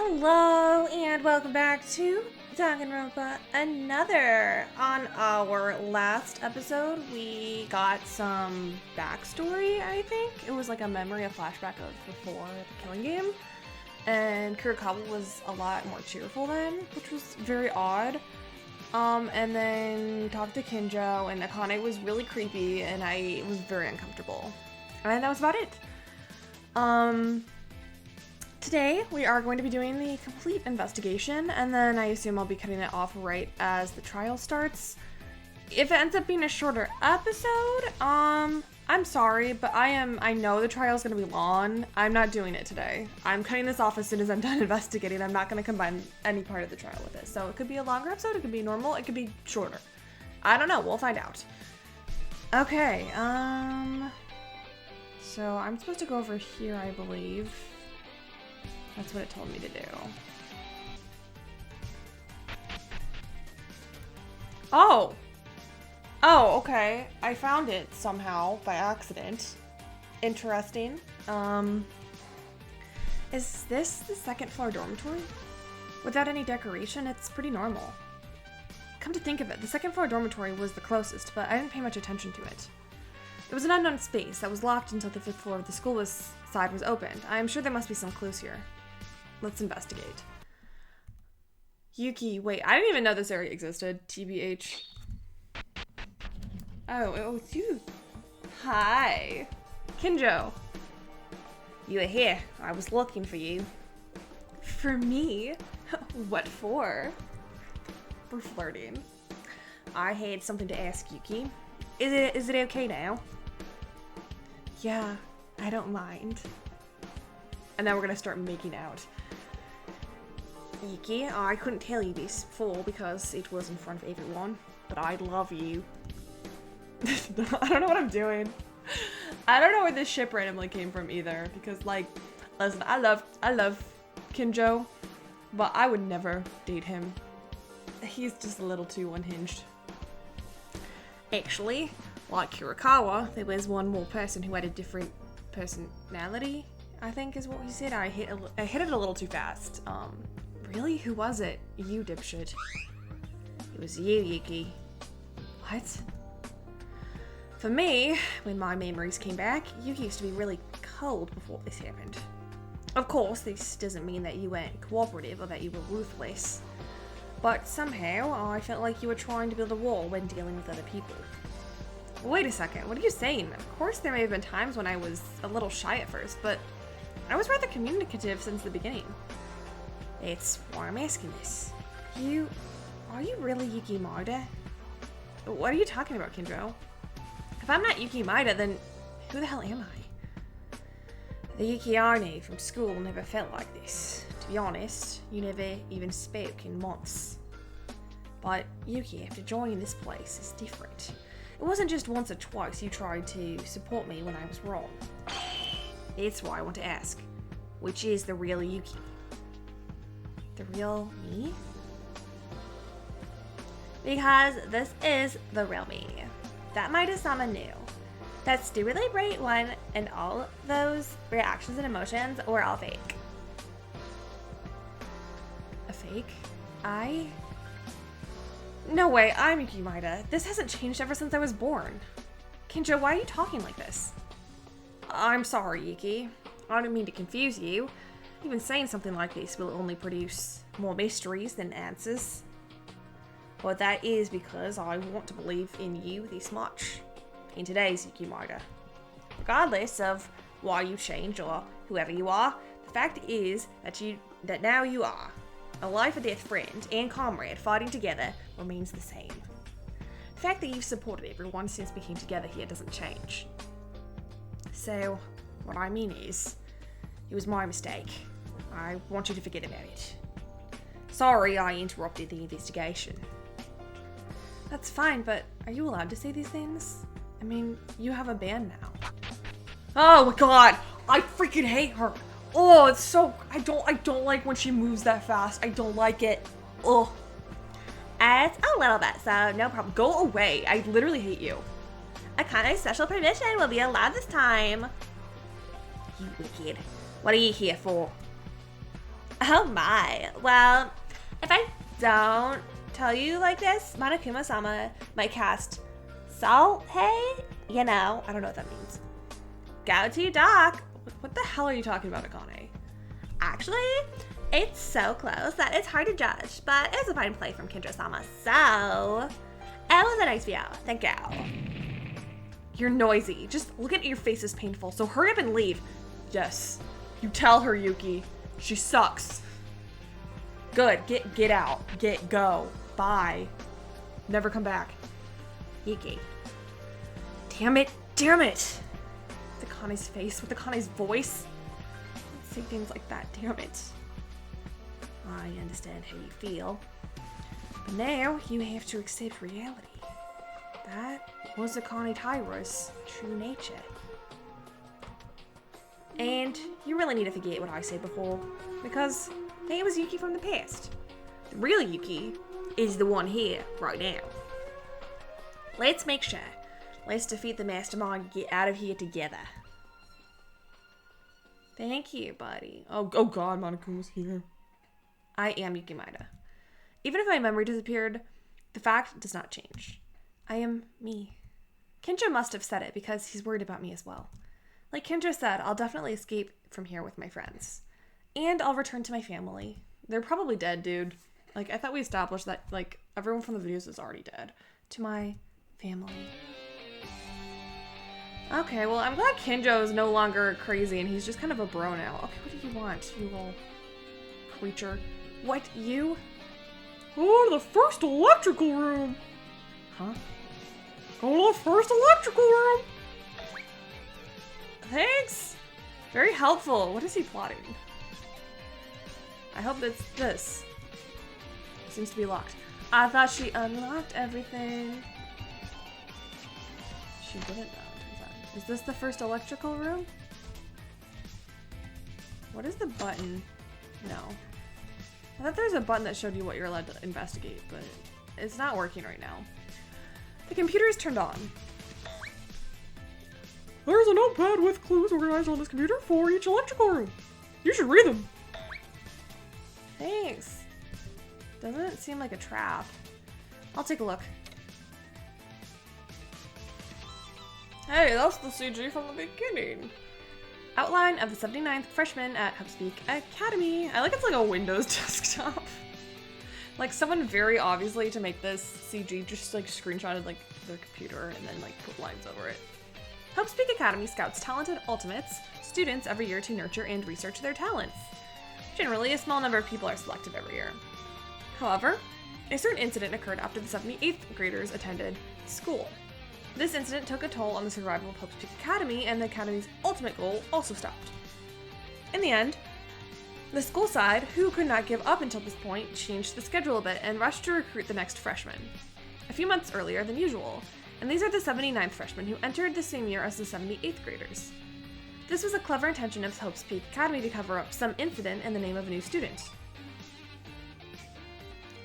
Hello and welcome back to Danganronpa. On our last episode, we got some backstory, I think. It was like a memory, a flashback of before the killing game. And Kurikawa was a lot more cheerful then, which was very odd. And then we talked to Kinjo, and Akane was really creepy, and I was very uncomfortable. And that was about it. Today, we are going to be doing the complete investigation, and then I assume I'll be cutting it off right as the trial starts. If it ends up being a shorter episode, I'm sorry, but I know the trial's gonna be long. I'm not doing it today. I'm cutting this off as soon as I'm done investigating. I'm not gonna combine any part of the trial with it. So it could be a longer episode, it could be normal, it could be shorter. I don't know, we'll find out. Okay, so I'm supposed to go over here, I believe. That's what it told me to do. Oh! Oh, okay. I found it somehow by accident. Interesting. Is this the second floor dormitory? Without any decoration, it's pretty normal. Come to think of it, the second floor dormitory was the closest, but I didn't pay much attention to it. It was an unknown space that was locked until the 5th floor of the school side was opened. I am sure there must be some clues here. Let's investigate. Yuki, wait, I didn't even know this area existed. TBH. Oh, it was you. Hi. Kinjo. You were here. I was looking for you. For me? What for? For flirting. I had something to ask Yuki. Is it okay now? Yeah, I don't mind. And now we're gonna start making out. Yuki, I couldn't tell you this before because it was in front of everyone, but I love you. I don't know what I'm doing. I don't know where this ship randomly came from either, because like, listen, I love Kinjo, but I would never date him. He's just a little too unhinged. Actually, like Kurikawa, there was one more person who had a different personality, I think is what he said. I hit it a little too fast. Really? Who was it? You, dipshit. It was you, Yuki. What? For me, when my memories came back, Yuki used to be really cold before this happened. Of course, this doesn't mean that you weren't cooperative or that you were ruthless. But somehow, I felt like you were trying to build a wall when dealing with other people. Wait a second, what are you saying? Of course there may have been times when I was a little shy at first, but I was rather communicative since the beginning. It's why I'm asking this. Are you really Yuki Maida? What are you talking about, Kinjo? If I'm not Yuki Maida, then who the hell am I? The Yuki I knew from school never felt like this. To be honest, you never even spoke in months. But Yuki, after joining this place, is different. It wasn't just once or twice you tried to support me when I was wrong. That's why I want to ask, which is the real Yuki? The real me? Because this is the real me. That might have sounded new. That's the really bright one, and all those reactions and emotions were all fake. A fake? No way, I'm Yuki Maida. This hasn't changed ever since I was born. Kinjo, why are you talking like this? I'm sorry, Yuki. I don't mean to confuse you. Even saying something like this will only produce more mysteries than answers. But that is because I want to believe in you this much. In today's Yuki Maida. Regardless of why you changed or whoever you are, the fact is that now you are. A life or death friend and comrade fighting together remains the same. The fact that you've supported everyone since we came together here doesn't change. So, what I mean is, it was my mistake. I want you to forget about it. Sorry I interrupted the investigation. That's fine, but are you allowed to say these things? I mean, you have a band now. Oh my god! I freaking hate her! Oh, it's so... I don't like when she moves that fast. I don't like it. Ugh. It's a little bit, so no problem. Go away. I literally hate you. Akane's special permission will be allowed this time. You wicked. What are you here for? Oh my. Well, if I don't tell you like this, Monokuma-sama might cast Salt, hey? You know, I don't know what that means. Go to doc. What the hell are you talking about, Akane? Actually, it's so close that it's hard to judge, but it was a fine play from Kinjo-sama, so it was a nice view. Thank you. You're noisy. Just look at your face is painful, so hurry up and leave. Yes. You tell her, Yuki. She sucks. Good. Get out. Go. Bye. Never come back. Yuki. Damn it. With Akane's face, with Akane's voice. Don't say things like that. Damn it. I understand how you feel. But now you have to accept reality. That was Akane Taira's true nature. And you really need to forget what I said before, because that was Yuki from the past. The real Yuki is the one here, right now. Let's make sure. Let's defeat the mastermind and get out of here together. Thank you, buddy. Oh god, Monokuma's here. I am Yuki Maeda. Even if my memory disappeared, the fact does not change. I am me. Kinjo must have said it because he's worried about me as well. Like Kinjo said, I'll definitely escape from here with my friends. And I'll return to my family. They're probably dead, dude. Like, I thought we established that, like, everyone from the videos is already dead. To my family. Okay, well, I'm glad Kinjo is no longer crazy and he's just kind of a bro now. Okay, what do you want, you little creature? What, you? Go to the first electrical room! Huh? Go to the first electrical room! Thanks! Very helpful. What is he plotting? I hope it's this. Seems to be locked. I thought she unlocked everything. She didn't though. Is this the first electrical room? What is the button? No. I thought there was a button that showed you what you're allowed to investigate, but it's not working right now. The computer is turned on. There's a notepad with clues organized on this computer for each electrical room. You should read them. Thanks. Doesn't seem like a trap. I'll take a look. Hey, that's the CG from the beginning. Outline of the 79th freshman at Hubspeak Academy. I like it's like a Windows desktop. Like someone very obviously to make this CG just like screenshotted like their computer and then like put lines over it. Hubspeak Academy scouts talented ultimates, students every year to nurture and research their talents. Generally, a small number of people are selected every year. However, a certain incident occurred after the 78th graders attended school. This incident took a toll on the survival of Hubspeak Academy, and the Academy's ultimate goal also stopped. In the end, the school side, who could not give up until this point, changed the schedule a bit and rushed to recruit the next freshmen. A few months earlier than usual. And these are the 79th freshmen who entered the same year as the 78th graders. This was a clever intention of Hubspeak Academy to cover up some incident in the name of a new student.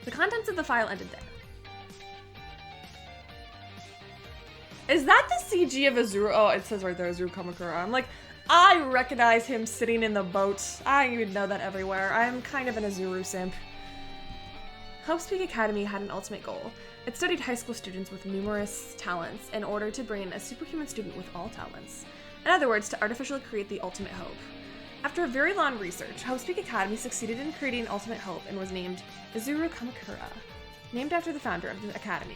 The contents of the file ended there. Is that the CG of Azuru? Oh, it says right there, Azuru Kamakura. I'm like, I recognize him sitting in the boat. I even know that everywhere. I'm kind of an Azuru simp. Hubspeak Academy had an ultimate goal. It studied high school students with numerous talents in order to bring in a superhuman student with all talents. In other words, to artificially create the ultimate hope. After a very long research, Hubspeak Academy succeeded in creating ultimate hope and was named Azuru Kamakura, named after the founder of the academy.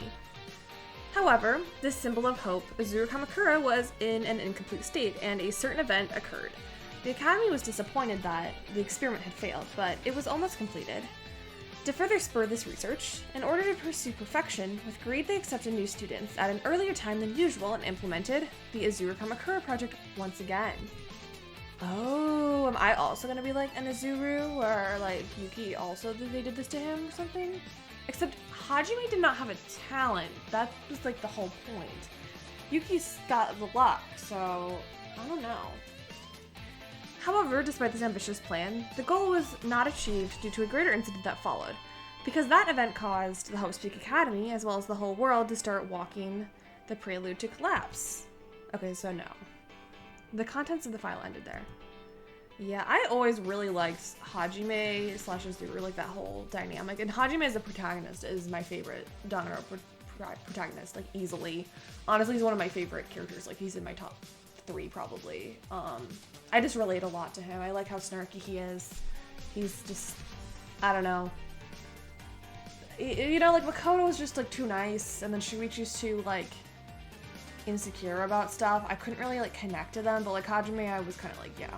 However, this symbol of hope, Azuru Kamakura, was in an incomplete state, and a certain event occurred. The academy was disappointed that the experiment had failed, but it was almost completed. To further spur this research, in order to pursue perfection, with greed they accepted new students at an earlier time than usual and implemented the Azuru Kamakura project once again. Oh, am I also gonna be like an Azuru, or like Yuki also, they did this to him or something? Except Hajime did not have a talent. That was like the whole point. Yuki's got the luck, so I don't know. However, despite this ambitious plan, the goal was not achieved due to a greater incident that followed, because that event caused the Hubspeak Academy, as well as the whole world, to start walking the prelude to collapse. Okay, so no. The contents of the file ended there. Yeah, I always really liked Hajime slash Azuru, like that whole dynamic. And Hajime as a protagonist is my favorite Danganronpa protagonist, like easily. Honestly, he's one of my favorite characters. Like he's in my top 3 probably. I just relate a lot to him. I like how snarky he is. He's just, I don't know. You know, like Makoto was just like too nice, and then Shuichi's too like insecure about stuff. I couldn't really like connect to them, but like Hajime, I was kind of like, yeah,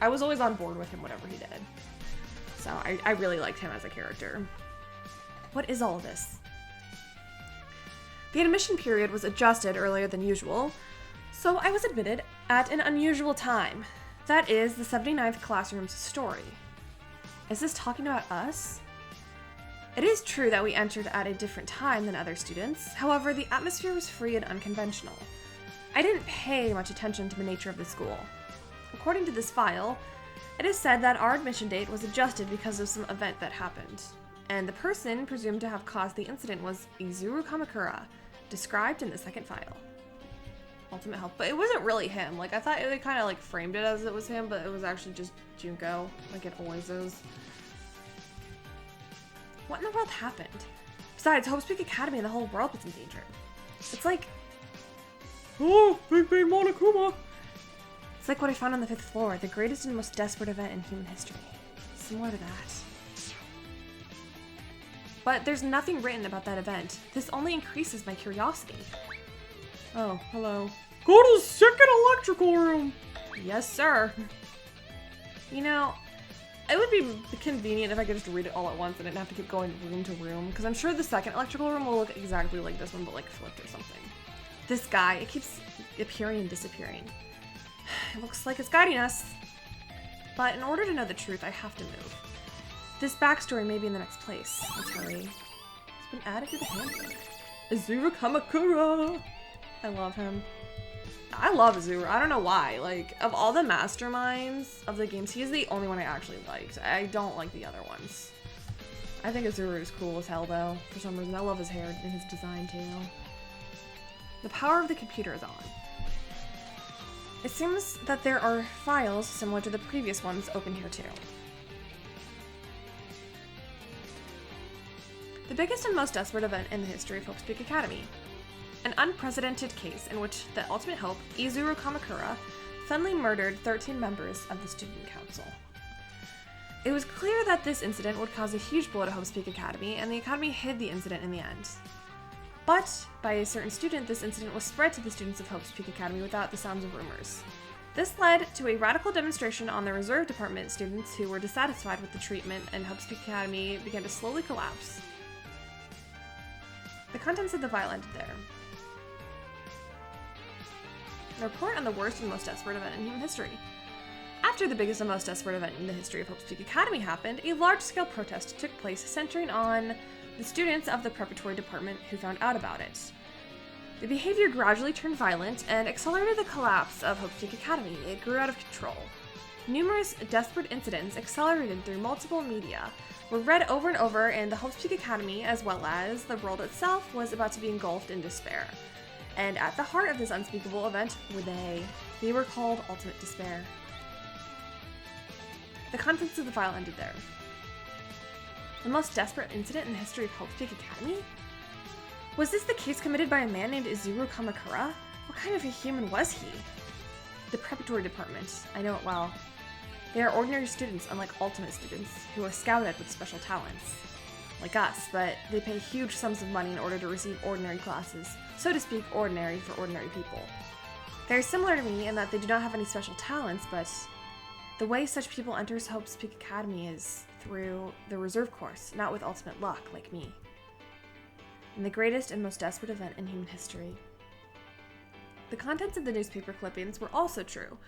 I was always on board with him, whatever he did. So I really liked him as a character. What is all of this? The admission period was adjusted earlier than usual, so I was admitted at an unusual time. That is the 79th classroom's story. Is this talking about us? It is true that we entered at a different time than other students. However, the atmosphere was free and unconventional. I didn't pay much attention to the nature of the school. According to this file, it is said that our admission date was adjusted because of some event that happened, and the person presumed to have caused the incident was Izuru Kamakura, described in the second file. Ultimate help, but it wasn't really him. Like, I thought they kind of like framed it as it was him, but it was actually just Junko, like it always is. What in the world happened? Besides, Hope's Peak Academy and the whole world was in danger. It's like... Oh, Big Bang Monokuma! It's like what I found on the 5th floor, the greatest and most desperate event in human history. Similar to that. But there's nothing written about that event. This only increases my curiosity. Oh, hello. Go to the 2nd electrical room! Yes, sir. You know... It would be convenient if I could just read it all at once and didn't have to keep going room to room, because I'm sure the 2nd electrical room will look exactly like this one, but like flipped or something. This guy, it keeps appearing and disappearing. It looks like it's guiding us. But in order to know the truth, I have to move. This backstory may be in the next place. Let's hurry. It's been added to the handbook. Izuru Kamakura! I love him. I love Azura. I don't know why. Like, of all the masterminds of the games, he is the only one I actually liked. I don't like the other ones. I think Azura is cool as hell, though. For some reason, I love his hair and his design, too. The power of the computer is on. It seems that there are files similar to the previous ones open here, too. The biggest and most desperate event in the history of Hope's Peak Academy. An unprecedented case in which the ultimate hope, Izuru Kamakura, suddenly murdered 13 members of the student council. It was clear that this incident would cause a huge blow to Hope's Peak Academy, and the academy hid the incident in the end. But, by a certain student, this incident was spread to the students of Hope's Peak Academy without the sounds of rumors. This led to a radical demonstration on the reserve department students who were dissatisfied with the treatment, and Hope's Peak Academy began to slowly collapse. The contents of the file ended there. A report on the worst and most desperate event in human history. After the biggest and most desperate event in the history of Hope's Peak Academy happened, a large-scale protest took place centering on the students of the preparatory department who found out about it. The behavior gradually turned violent and accelerated the collapse of Hope's Peak Academy. It grew out of control. Numerous desperate incidents accelerated through multiple media were read over and over, and the Hope's Peak Academy, as well as the world itself, was about to be engulfed in despair. And at the heart of this unspeakable event were they. They were called Ultimate Despair. The contents of the file ended there. The most desperate incident in the history of Hope's Peak Academy? Was this the case committed by a man named Izuru Kamakura? What kind of a human was he? The preparatory department. I know it well. They are ordinary students, unlike ultimate students, who are scouted with special talents. Like us, but they pay huge sums of money in order to receive ordinary classes, so to speak, ordinary for ordinary people. They are similar to me in that they do not have any special talents, but the way such people enter Hope's Peak Academy is through the reserve course, not with ultimate luck, like me. In the greatest and most desperate event in human history. The contents of the newspaper clippings were also true.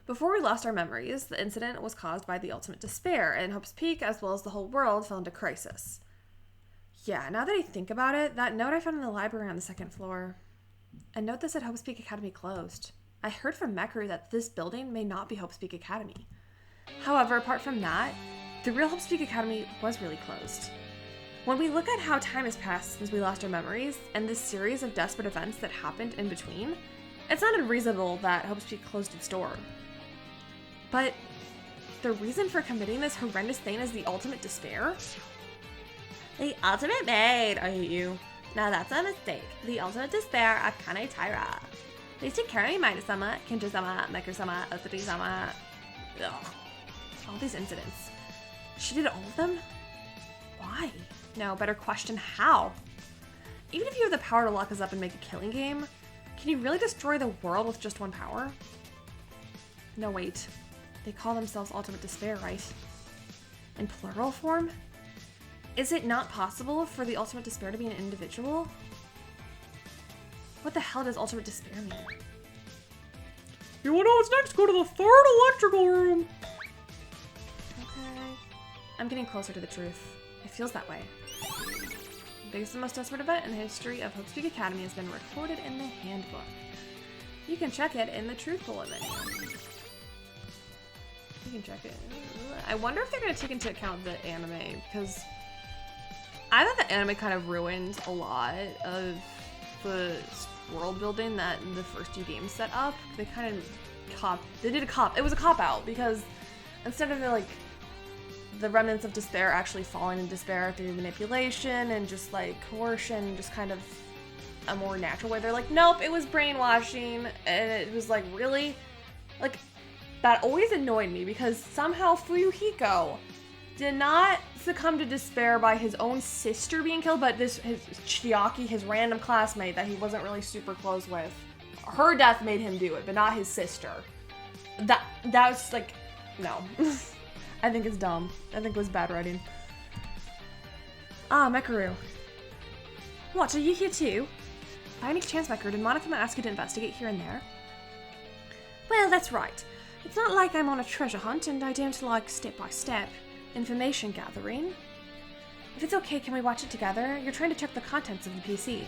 Before we lost our memories, the incident was caused by the ultimate despair, and Hope's Peak, as well as the whole world, fell into crisis. Yeah, now that I think about it, that note I found in the library on the 2nd floor, a note that said Hope's Peak Academy closed. I heard from Mekru that this building may not be Hope's Peak Academy. However, apart from that, the real Hope's Peak Academy was really closed. When we look at how time has passed since we lost our memories, and this series of desperate events that happened in between, it's not unreasonable that Hope's Peak closed its door. But the reason for committing this horrendous thing is the ultimate despair? The ultimate maid, I hate you. Now that's a mistake. The ultimate despair, Akane Taira. Please take care of me, Maida-sama, Kinjo-sama, Meku-sama, Otsuri-sama. Ugh. All these incidents. She did all of them? Why? No, better question how. Even if you have the power to lock us up and make a killing game, can you really destroy the world with just one power? No, wait. They call themselves Ultimate Despair, right? In plural form? Is it not possible for the Ultimate Despair to be an individual? What the hell does Ultimate Despair mean? You wanna know what's next? Go to the third electrical room! Okay. I'm getting closer to the truth. It feels that way. The biggest and most desperate event in the history of Hope's Peak Academy has been recorded in the handbook. You can check it in the Truth Bulletin. You can check it. I wonder if they're going to take into account the anime, because I thought the anime kind of ruined a lot of the world building that the first two games set up. They kind of it was a cop-out, because instead of the remnants of despair actually falling in despair through manipulation and just like coercion, just kind of a more natural way, they're like, nope, it was brainwashing, and it was like, really? Like, that always annoyed me, because somehow Fuyuhiko did not succumb to despair by his own sister being killed, but his Chiaki, his random classmate that he wasn't really super close with, her death made him do it, but not his sister. That was like, no. I think it's dumb. I think it was bad writing. Ah, Mekaru. What, are you here too? By any chance, Mekaru, did Monokuma ask you to investigate here and there? Well, that's right. It's not like I'm on a treasure hunt, and I don't like step-by-step information gathering. If it's okay, can we watch it together? You're trying to check the contents of the PC.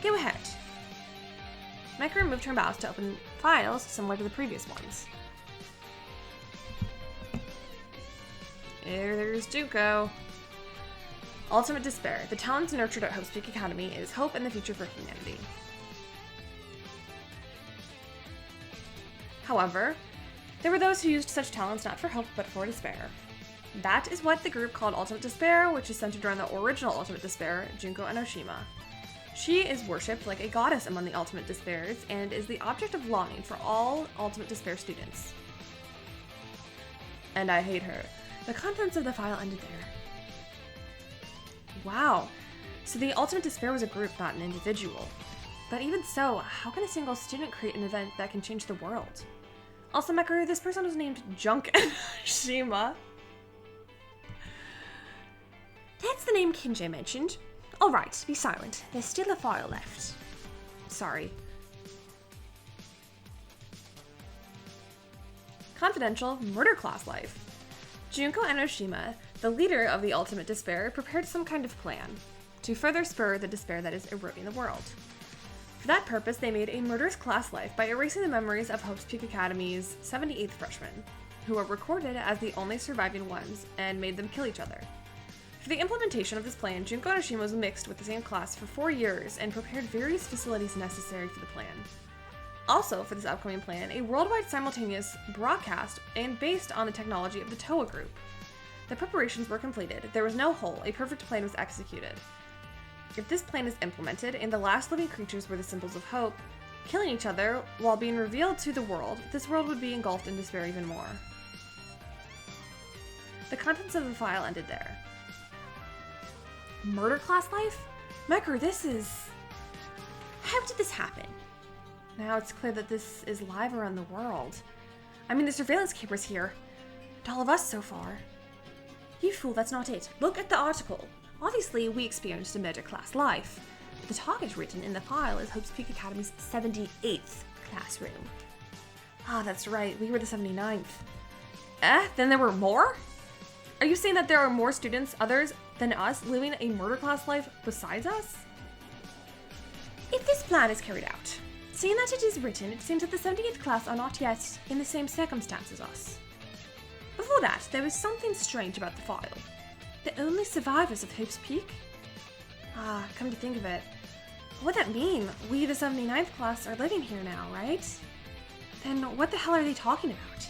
Go ahead. Mekaru moved her mouse to open files similar to the previous ones. There's Juko. Ultimate Despair. The talents nurtured at Hope's Peak Academy is hope and the future for humanity. However, there were those who used such talents not for hope, but for despair. That is what the group called Ultimate Despair, which is centered around the original Ultimate Despair, Junko Enoshima. She is worshipped like a goddess among the Ultimate Despairs, and is the object of longing for all Ultimate Despair students. And I hate her. The contents of the file ended there. Wow. So the Ultimate Despair was a group, not an individual. But even so, how can a single student create an event that can change the world? Also, Mekaru, this person was named Junk Enoshima. That's the name Kinjo mentioned. Alright, be silent. There's still a file left. Sorry. Confidential murder class life. Junko Enoshima, the leader of the Ultimate Despair, prepared some kind of plan to further spur the despair that is eroding the world. For that purpose, they made a murderous class life by erasing the memories of Hope's Peak Academy's 78th freshmen, who were recorded as the only surviving ones, and made them kill each other. For the implementation of this plan, Junko Enoshima was mixed with the same class for 4 years and prepared various facilities necessary for the plan. Also, for this upcoming plan, a worldwide simultaneous broadcast and based on the technology of the TOA group. The preparations were completed, there was no hole, a perfect plan was executed. If this plan is implemented and the last living creatures were the symbols of hope, killing each other while being revealed to the world, this world would be engulfed in despair even more. The contents of the file ended there. Murder class life? Mekaru, this is... How did this happen? Now it's clear that this is live around the world. I mean, the surveillance cameras here. To all of us so far. You fool, that's not it. Look at the article. Obviously, we experienced a murder class life. The target written in the file is Hope's Peak Academy's 78th classroom. Ah, that's right, we were the 79th. Then there were more? Are you saying that there are more students, others than us, living a murder class life besides us? If this plan is carried out, seeing that it is written, it seems that the 78th class are not yet in the same circumstance as us. Before that, there was something strange about the file. The only survivors of Hope's Peak? Ah, come to think of it. What would that mean? We, the 79th class, are living here now, right? Then what the hell are they talking about?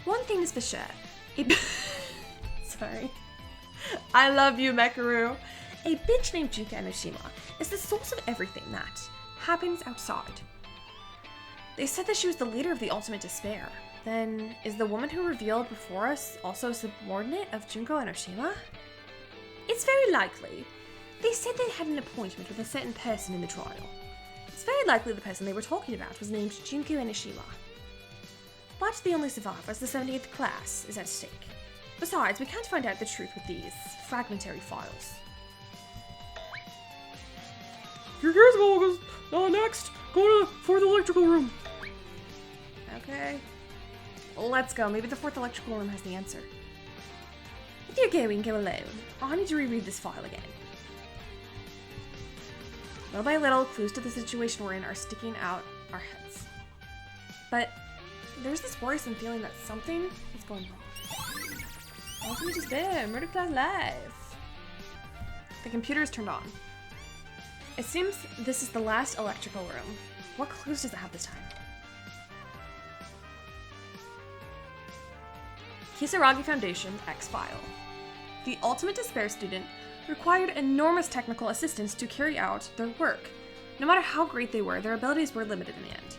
One thing is for sure. Sorry. I love you, Mekaru. A bitch named Juka Enoshima is the source of everything that happens outside. They said that she was the leader of the Ultimate Despair. Then, is the woman who revealed before us also a subordinate of Junko Enoshima? It's very likely. They said they had an appointment with a certain person in the trial. It's very likely the person they were talking about was named Junko Enoshima. But the only survivor is the 78th class is at stake. Besides, we can't find out the truth with these fragmentary files. Your gears goes next. Go to the 4th electrical room. Okay. Let's go. Maybe the 4th electrical room has the answer. If you're going, go alone. I need to reread this file again. Little by little, clues to the situation we're in are sticking out our heads. But there's this worrisome feeling that something is going wrong. Ultimate Despair, Murder Class Live. The computer is turned on. It seems this is the last electrical room. What clues does it have this time? Kisaragi Foundation X-File. The Ultimate Despair student required enormous technical assistance to carry out their work. No matter how great they were, their abilities were limited in the end.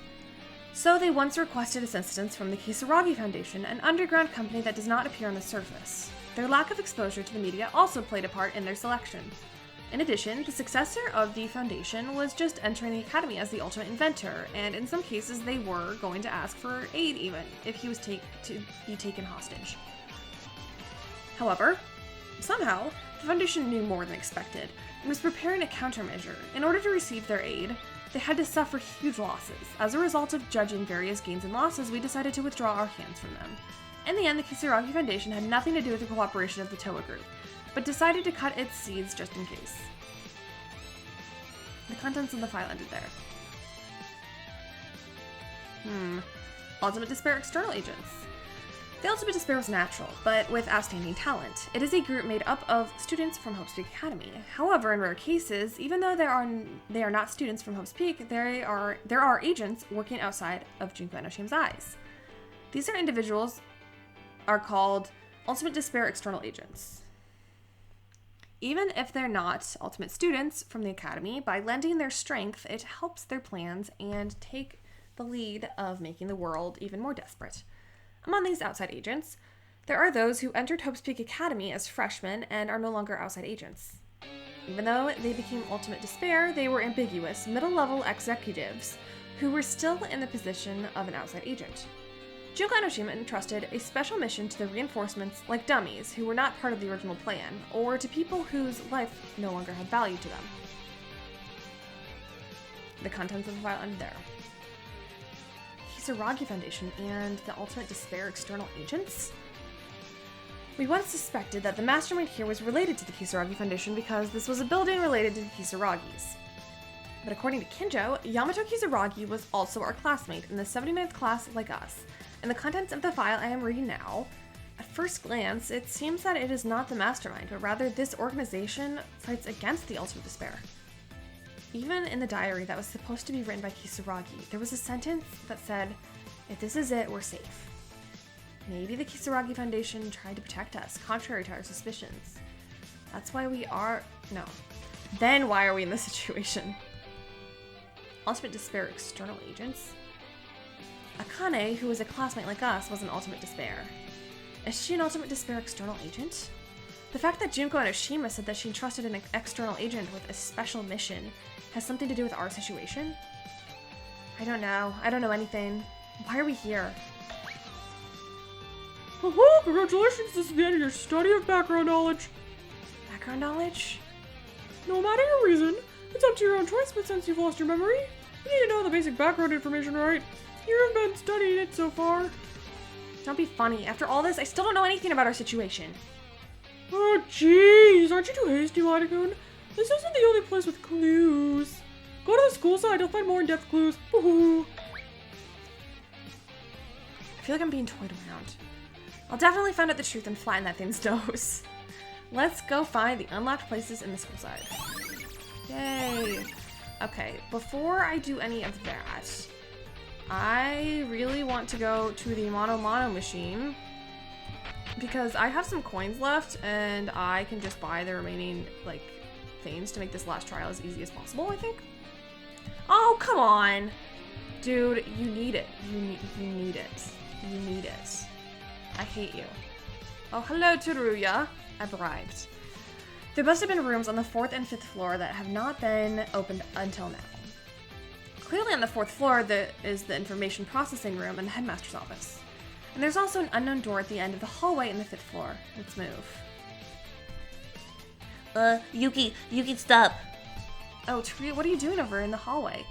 So they once requested assistance from the Kisaragi Foundation, an underground company that does not appear on the surface. Their lack of exposure to the media also played a part in their selection. In addition, the successor of the Foundation was just entering the academy as the ultimate inventor, and in some cases they were going to ask for aid even, if he was to be taken hostage. However, somehow, the Foundation knew more than expected, and was preparing a countermeasure. In order to receive their aid, they had to suffer huge losses. As a result of judging various gains and losses, we decided to withdraw our hands from them. In the end, the Kisaragi Foundation had nothing to do with the cooperation of the Toa group, but decided to cut its seeds just in case. The contents of the file ended there. Ultimate Despair External Agents. The Ultimate Despair was natural, but with outstanding talent. It is a group made up of students from Hope's Peak Academy. However, in rare cases, even though they are not students from Hope's Peak, there are agents working outside of Junko Enoshima's eyes. These individuals are called Ultimate Despair External Agents. Even if they're not ultimate students from the academy, by lending their strength, it helps their plans and take the lead of making the world even more desperate. Among these outside agents, there are those who entered Hope's Peak Academy as freshmen and are no longer outside agents. Even though they became Ultimate Despair, they were ambiguous, middle-level executives who were still in the position of an outside agent. Junko Enoshima entrusted a special mission to the reinforcements like dummies who were not part of the original plan, or to people whose life no longer had value to them. The contents of the file ended there. Kisaragi Foundation and the Ultimate Despair External Agents? We once suspected that the mastermind here was related to the Kisaragi Foundation because this was a building related to the Kisaragis. But according to Kinjo, Yamato Kisaragi was also our classmate in the 79th class like us. In the contents of the file I am reading now, at first glance, it seems that it is not the mastermind, but rather this organization fights against the Ultimate Despair. Even in the diary that was supposed to be written by Kisaragi, there was a sentence that said, "If this is it, we're safe." Maybe the Kisaragi Foundation tried to protect us, contrary to our suspicions. That's why we are... No. Then why are we in this situation? Ultimate Despair External Agents? Akane, who was a classmate like us, was an Ultimate Despair. Is she an Ultimate Despair External Agent? The fact that Junko Enoshima said that she entrusted an external agent with a special mission has something to do with our situation? I don't know. I don't know anything. Why are we here? Oh, congratulations! This is the end of your study of background knowledge. Background knowledge? No matter your reason, it's up to your own choice, but since you've lost your memory, you need to know the basic background information, right? You've been studying it so far. Don't be funny. After all this, I still don't know anything about our situation. Oh, jeez. Aren't you too hasty, Lidocoon? This isn't the only place with clues. Go to the school side. You'll find more in-depth clues. Woohoo! I feel like I'm being toyed around. I'll definitely find out the truth and flatten that thing's nose. Let's go find the unlocked places in the school side. Yay. Okay, before I do any of that, I really want to go to the Mono machine because I have some coins left and I can just buy the remaining, like, things to make this last trial as easy as possible, I think. Oh, come on! Dude, you need it. You need it. You need it. I hate you. Oh, hello, Teruya. I've arrived. There must have been rooms on the 4th and 5th floor that have not been opened until now. Clearly on the 4th floor there is the information processing room and the headmaster's office. And there's also an unknown door at the end of the hallway in the 5th floor. Let's move. Yuki, stop. Oh, Teruya, what are you doing over in the hallway?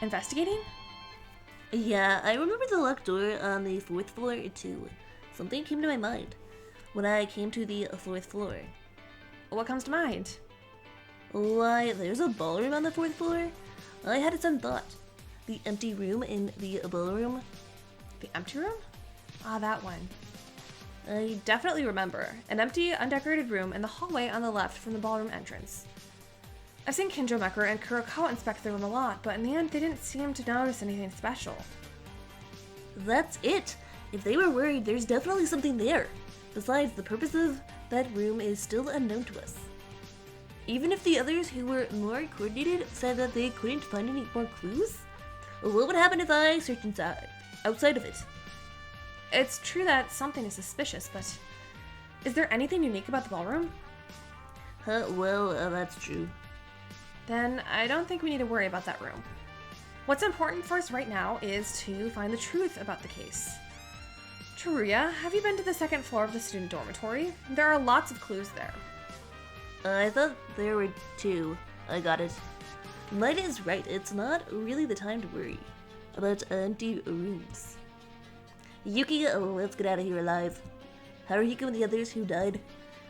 Investigating? Yeah, I remember the locked door on the 4th floor too. Something came to my mind when I came to the 4th floor. What comes to mind? Why, there's a ballroom on the 4th floor? I had some thought. The empty room in the ballroom. The empty room? Ah, that one. I definitely remember. An empty, undecorated room in the hallway on the left from the ballroom entrance. I've seen Kinjo, Mekuru, and Kurokawa inspect the room a lot, but in the end they didn't seem to notice anything special. That's it! If they were worried, there's definitely something there. Besides, the purpose of that room is still unknown to us. Even if the others who were more coordinated said that they couldn't find any more clues, what would happen if I searched outside of it? It's true that something is suspicious, but is there anything unique about the ballroom? Well, that's true. Then I don't think we need to worry about that room. What's important for us right now is to find the truth about the case. Teruya, have you been to the 2nd floor of the student dormitory? There are lots of clues there. I thought there were 2. I got it. Light is right, it's not really the time to worry about empty rooms. Yuki, let's get out of here alive. Haruhiko and the others who died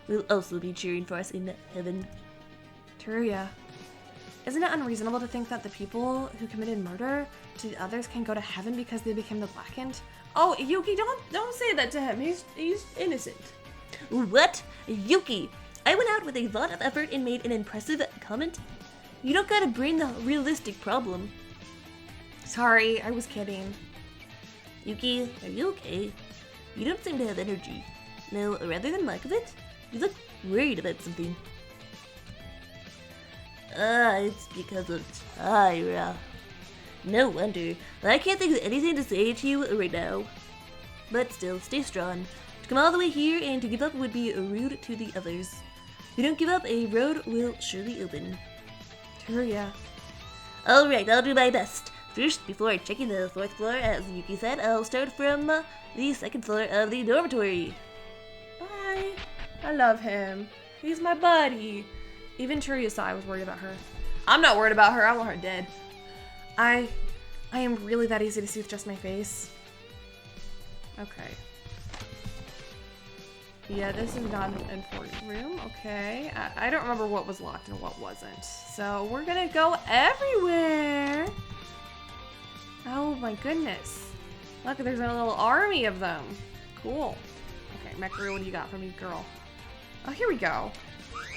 will also be cheering for us in heaven. Teruya, isn't it unreasonable to think that the people who committed murder to the others can go to heaven because they became the Blackened? Oh, Yuki, don't say that to him. He's innocent. What? Yuki! I went out with a lot of effort and made an impressive comment. You don't gotta bring the realistic problem. Sorry, I was kidding. Yuki, are you okay? You don't seem to have energy. No, rather than lack of it, you look worried about something. It's because of Tyra. No wonder. I can't think of anything to say to you right now. But still, stay strong. To come all the way here and to give up would be rude to the others. If you don't give up, a road will surely open. Teruya. Alright, I'll do my best. First, before checking the 4th floor, as Yuki said, I'll start from the 2nd floor of the dormitory. Bye. I love him. He's my buddy. Even Teruya saw I was worried about her. I'm not worried about her. I want her dead. I am really that easy to see with just my face. Okay. Yeah, this is not an important room. Okay. I don't remember what was locked and what wasn't. So we're gonna go everywhere. Oh my goodness. Look, there's a little army of them. Cool. Okay, Mekuru, what do you got for me, girl? Oh, here we go.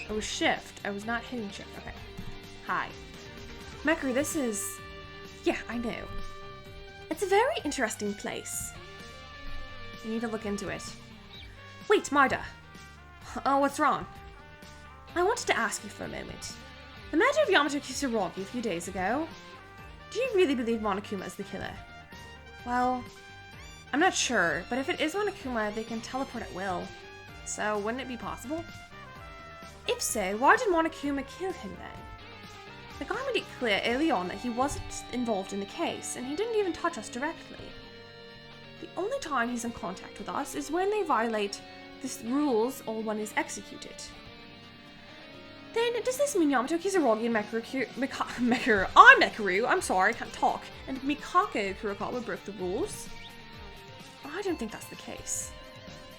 Oh, shift. I was not hitting shift. Okay. Hi. Mekuru, this is... Yeah, I know. It's a very interesting place. You need to look into it. Wait, Marda. Oh, what's wrong? I wanted to ask you for a moment. The matter of Yamato Kisaragi a few days ago. Do you really believe Monokuma is the killer? Well, I'm not sure, but if it is Monokuma, they can teleport at will. So, wouldn't it be possible? If so, why did Monokuma kill him then? The guy made it clear early on that he wasn't involved in the case, and he didn't even touch us directly. The only time he's in contact with us is when they violate the rules or when he's executed. Then, does this mean Yamato Kisaragi and Mekuru, I'm sorry, I can't talk, and Mikako Kurokawa broke the rules? I don't think that's the case.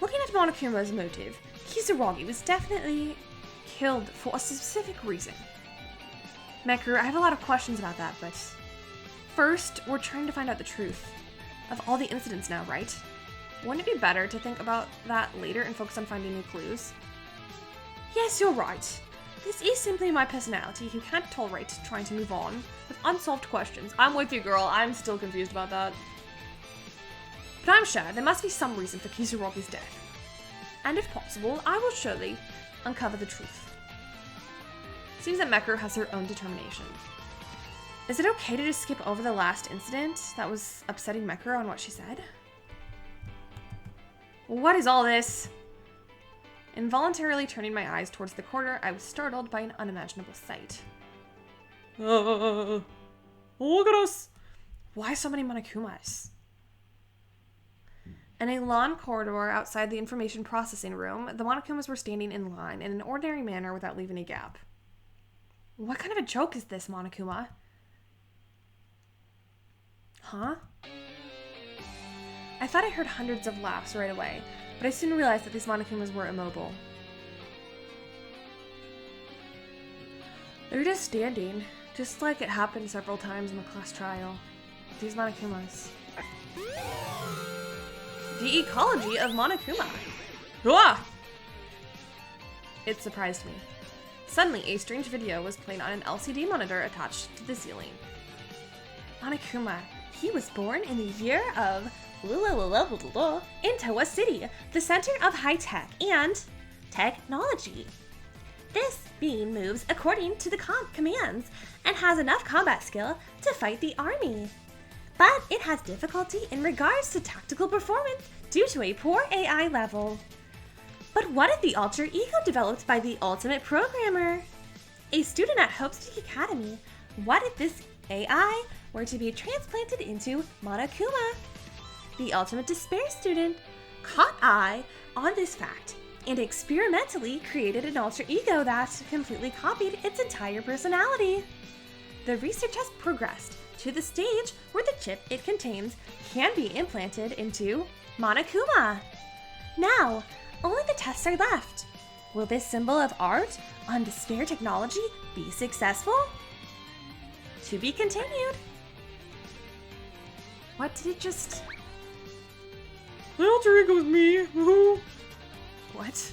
Looking at Monokuma's motive, Kisaragi was definitely killed for a specific reason. Mekuru, I have a lot of questions about that, but first, we're trying to find out the truth of all the incidents now, right? Wouldn't it be better to think about that later and focus on finding new clues? Yes, you're right. This is simply my personality who can't tolerate trying to move on with unsolved questions. I'm with you, girl. I'm still confused about that. But I'm sure there must be some reason for Kisaragi's death. And if possible, I will surely uncover the truth. Seems that Mekuru has her own determination. Is it okay to just skip over the last incident that was upsetting Mekuru on what she said? What is all this? Involuntarily turning my eyes towards the corner, I was startled by an unimaginable sight. Look at us! Why so many Monokumas? In a long corridor outside the information processing room, the Monokumas were standing in line in an ordinary manner without leaving a gap. What kind of a joke is this, Monokuma? Huh? I thought I heard hundreds of laughs right away, but I soon realized that these Monokumas were immobile. They're just standing, just like it happened several times in the class trial. These Monokumas. The ecology of Monokuma. Ah! It surprised me. Suddenly, a strange video was playing on an LCD monitor attached to the ceiling. Monokuma, he was born in the year of in Towa City, the center of high tech and technology. This being moves according to the commands and has enough combat skill to fight the army. But it has difficulty in regards to tactical performance due to a poor AI level. But what if the alter ego developed by the ultimate programmer? A student at Hope City Academy, what if this AI were to be transplanted into Monokuma? The ultimate despair student caught eye on this fact and experimentally created an alter ego that completely copied its entire personality. The research has progressed to the stage where the chip it contains can be implanted into Monokuma. Now, only the tests are left. Will this symbol of art on despair technology be successful? To be continued. What did it just... The alter ego is me. Woohoo! What?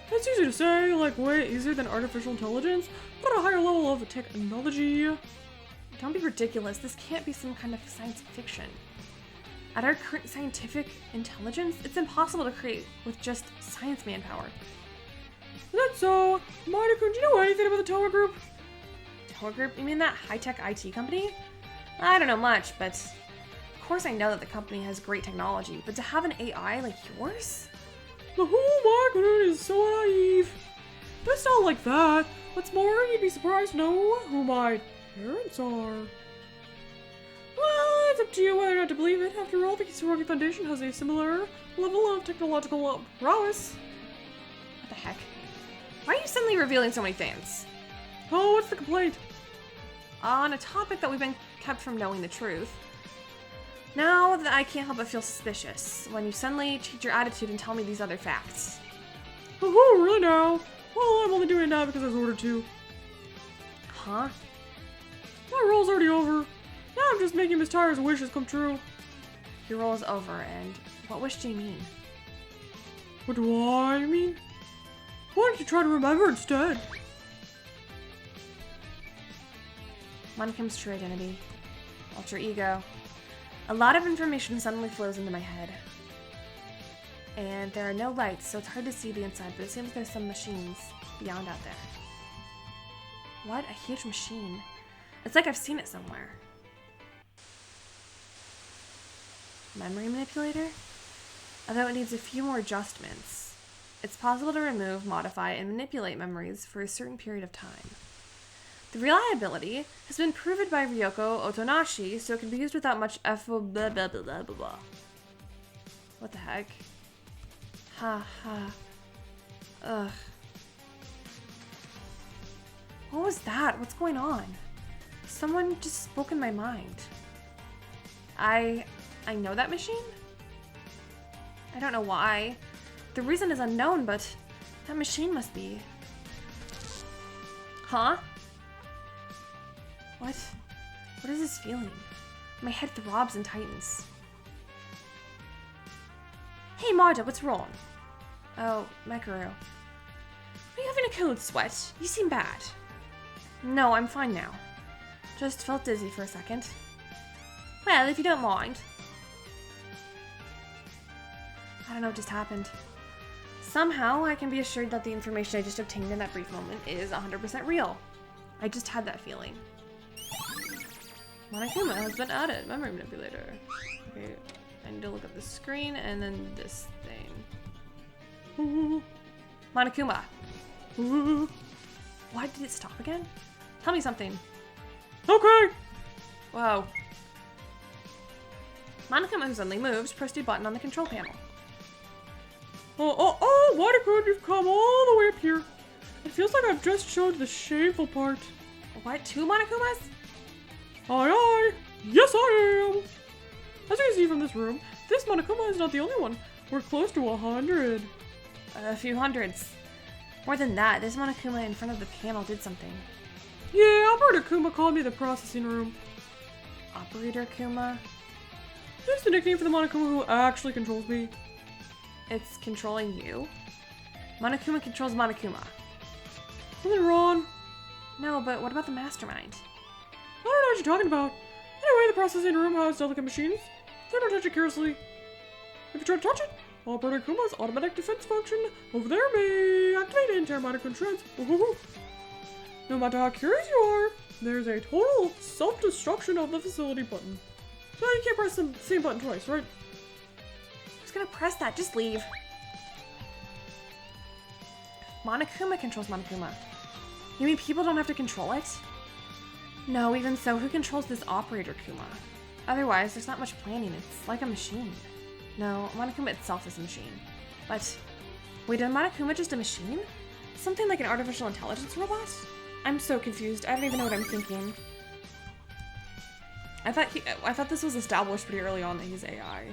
That's easy to say, like way easier than artificial intelligence, but a higher level of technology. Don't be ridiculous. This can't be some kind of science fiction. At our current scientific intelligence, it's impossible to create with just science manpower. Is that so? Monokuma, do you know anything about the Towa Group? Towa Group? You mean that high-tech IT company? I don't know much, but of course I know that the company has great technology, but to have an AI like yours? The whole market is so naive. It's not like that. What's more, you'd be surprised to know who my parents are. Well, it's up to you whether or not to believe it. After all, the Kisaragi Foundation has a similar level of technological prowess. What the heck? Why are you suddenly revealing so many things? Oh, what's the complaint? On a topic that we've been kept from knowing the truth. Now that I can't help but feel suspicious when you suddenly change your attitude and tell me these other facts. Oh, really now? Well, I'm only doing it now because I was ordered to. Huh? My role's already over. Now I'm just making Miss Tyra's wishes come true. Your role is over, and what wish do you mean? What do I mean? Why don't you try to remember instead? Monokuma's true identity. Alter ego. A lot of information suddenly flows into my head. And there are no lights, so it's hard to see the inside, but it seems there's some machines beyond out there. What? A huge machine. It's like I've seen it somewhere. Memory manipulator? Although it needs a few more adjustments. It's possible to remove, modify, and manipulate memories for a certain period of time. The reliability has been proven by Ryoko Otonashi, so it can be used without much effort. Blah blah blah blah blah. What the heck? Ha ha. Ugh. What was that? What's going on? Someone just spoke in my mind. I know that machine? I don't know why. The reason is unknown, but that machine must be... Huh? What? What is this feeling? My head throbs and tightens. Hey Marta, what's wrong? Oh, Mekuru. Are you having a cold sweat? You seem bad. No, I'm fine now. Just felt dizzy for a second. Well, if you don't mind. I don't know what just happened. Somehow, I can be assured that the information I just obtained in that brief moment is 100% real. I just had that feeling. Monokuma has been added. Memory manipulator. Okay, I need to look at the screen and then this thing. Monokuma. Why did it stop again? Tell me something. Okay. Whoa. Monokuma, who suddenly moves, pressed a button on the control panel. Oh, Monokuma, you've come all the way up here. It feels like I've just showed the shameful part. What? 2 Monokumas? Aye. Yes, I am. As you can see from this room, this Monokuma is not the only one. We're close to 100. A few hundreds. More than that, this Monokuma in front of the panel did something. Yeah, Operator Kuma called me the processing room. Operator Kuma? That's the nickname for the Monokuma who actually controls me. It's controlling you? Monokuma controls Monokuma. Something wrong. No, but what about the mastermind? I don't know what you're talking about. Anyway, the processing room has delicate machines. So don't touch it carelessly. If you try to touch it, Operator Kuma's automatic defense function over there may activate anti-matter controls. No matter how curious you are, there's a total self-destruction of the facility button. So you can't press the same button twice, right? Who's gonna press that? Just leave. Monokuma controls Monokuma. You mean people don't have to control it? No, even so, who controls this Operator Kuma? Otherwise, there's not much planning. It's like a machine. No, Monokuma itself is a machine. But, wait, is Monokuma just a machine? Something like an artificial intelligence robot? I'm so confused. I don't even know what I'm thinking. I thought this was established pretty early on that he's AI.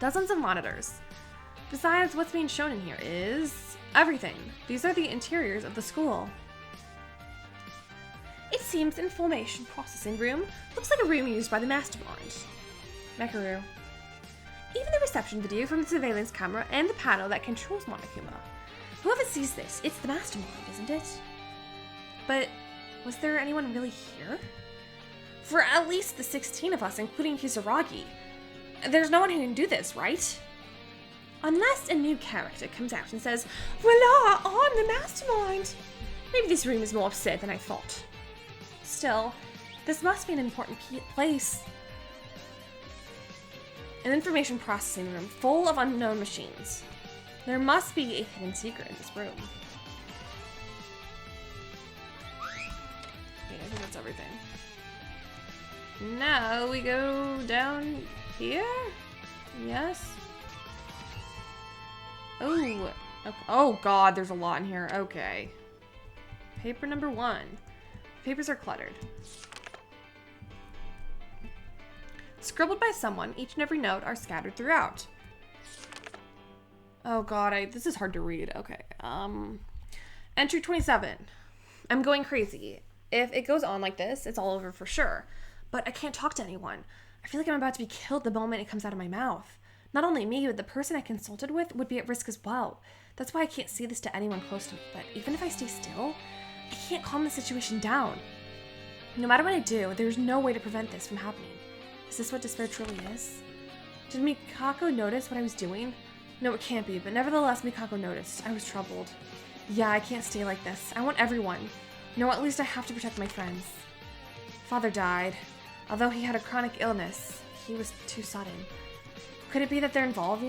Dozens of monitors. Besides, what's being shown in here is everything. These are the interiors of the school. It seems information processing room looks like a room used by the mastermind. Mekaru. Even the reception video from the surveillance camera and the panel that controls Monokuma. Whoever sees this, it's the mastermind, isn't it? But was there anyone really here? For at least the 16 of us, including Kisaragi. There's no one who can do this, right? Unless a new character comes out and says, "Voila, I'm the mastermind!" Maybe this room is more upset than I thought. Still, this must be an important place. An information processing room full of unknown machines. There must be a hidden secret in this room. Okay, I think that's everything. Now we go down here? Yes? Oh, okay. Oh god, there's a lot in here. Okay. Paper number 1. Papers are cluttered. Scribbled by someone, each and every note are scattered throughout. Oh god, this is hard to read. Okay. Entry 27. I'm going crazy. If it goes on like this, it's all over for sure. But I can't talk to anyone. I feel like I'm about to be killed the moment it comes out of my mouth. Not only me, but the person I consulted with would be at risk as well. That's why I can't say this to anyone close to me. But even if I stay still, I can't calm the situation down. No matter what I do, there's no way to prevent this from happening. Is this what despair truly is? Did Mikako notice what I was doing? No, it can't be, but nevertheless, Mikako noticed. I was troubled. Yeah, I can't stay like this. I want everyone. No, at least I have to protect my friends. Father died. Although he had a chronic illness, he was too sudden. Could it be that they're involved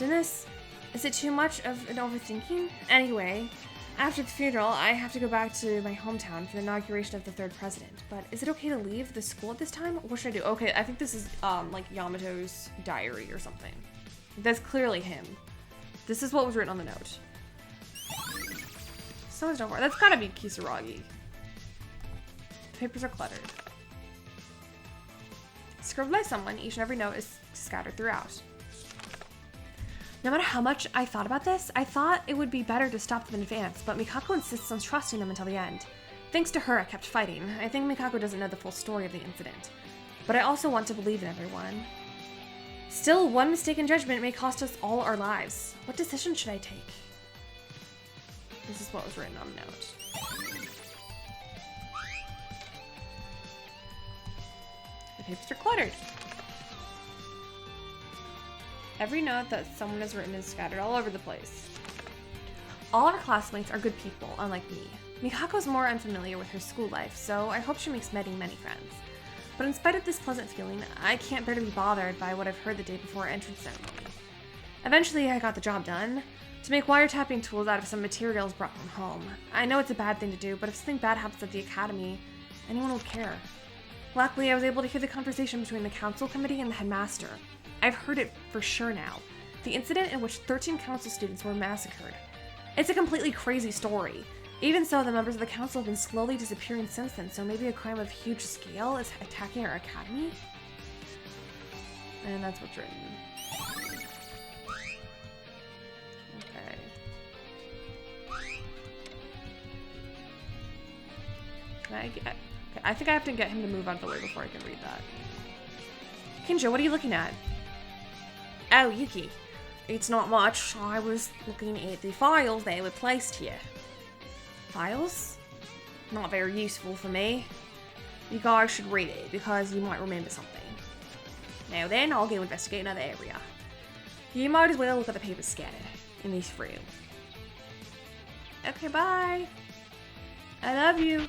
in this? Is it too much of an overthinking? Anyway, after the funeral, I have to go back to my hometown for the inauguration of the 3rd president. But is it okay to leave the school at this time? What should I do? Okay, I think this is like Yamato's diary or something. That's clearly him. This is what was written on the note. So much over. That's gotta be Kisaragi. The papers are cluttered. Scribbled by someone, each and every note is scattered throughout. No matter how much I thought about this, I thought it would be better to stop them in advance, but Mikako insists on trusting them until the end. Thanks to her, I kept fighting. I think Mikako doesn't know the full story of the incident. But I also want to believe in everyone. Still, one mistaken judgment may cost us all our lives. What decision should I take? This is what was written on the note. The papers are cluttered. Every note that someone has written is scattered all over the place. All our classmates are good people, unlike me. Mikako's more unfamiliar with her school life, so I hope she makes many friends. But in spite of this pleasant feeling, I can't bear to be bothered by what I've heard the day before our entrance ceremony. Eventually, I got the job done. To make wiretapping tools out of some materials brought from home. I know it's a bad thing to do, but if something bad happens at the academy, anyone will care. Luckily, I was able to hear the conversation between the council committee and the headmaster. I've heard it for sure now. The incident in which 13 council students were massacred. It's a completely crazy story. Even so, the members of the council have been slowly disappearing since then, so maybe a crime of huge scale is attacking our academy? And that's what's written. Okay. Can I get... Okay, I think I have to get him to move out of the way before I can read that. Kinjo, what are you looking at? Oh, Yuki. It's not much. I was looking at the files that were placed here. Files? Not very useful for me. You guys should read it, because you might remember something. Now then, I'll go investigate another area. You might as well look at the papers scattered in this room. Okay, bye. I love you.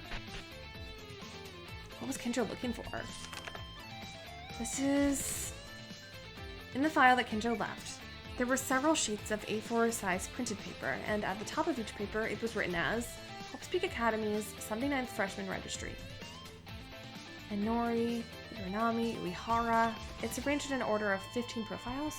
What was Kinjo looking for? This is... In the file that Kinjo left, there were several sheets of A4 size printed paper, and at the top of each paper it was written as Hope Speak Academy's 79th Freshman Registry. Inori, Uranami, Uehara. It's arranged in an order of 15 profiles.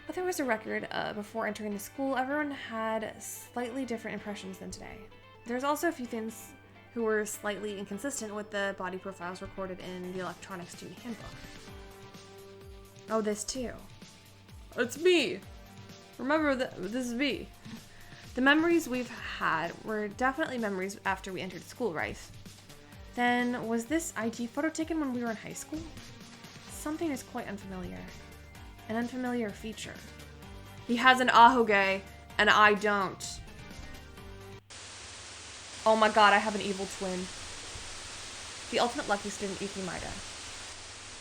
But there was a record before entering the school. Everyone had slightly different impressions than today. There's also a few things who were slightly inconsistent with the body profiles recorded in the electronic student handbook. Oh, this too. It's me. Remember that this is me. The memories we've had were definitely memories after we entered school, right? Then, was this ID photo taken when we were in high school? Something is quite unfamiliar. An unfamiliar feature. He has an ahoge, and I don't. Oh my god, I have an evil twin. The ultimate lucky student, Iki Maida.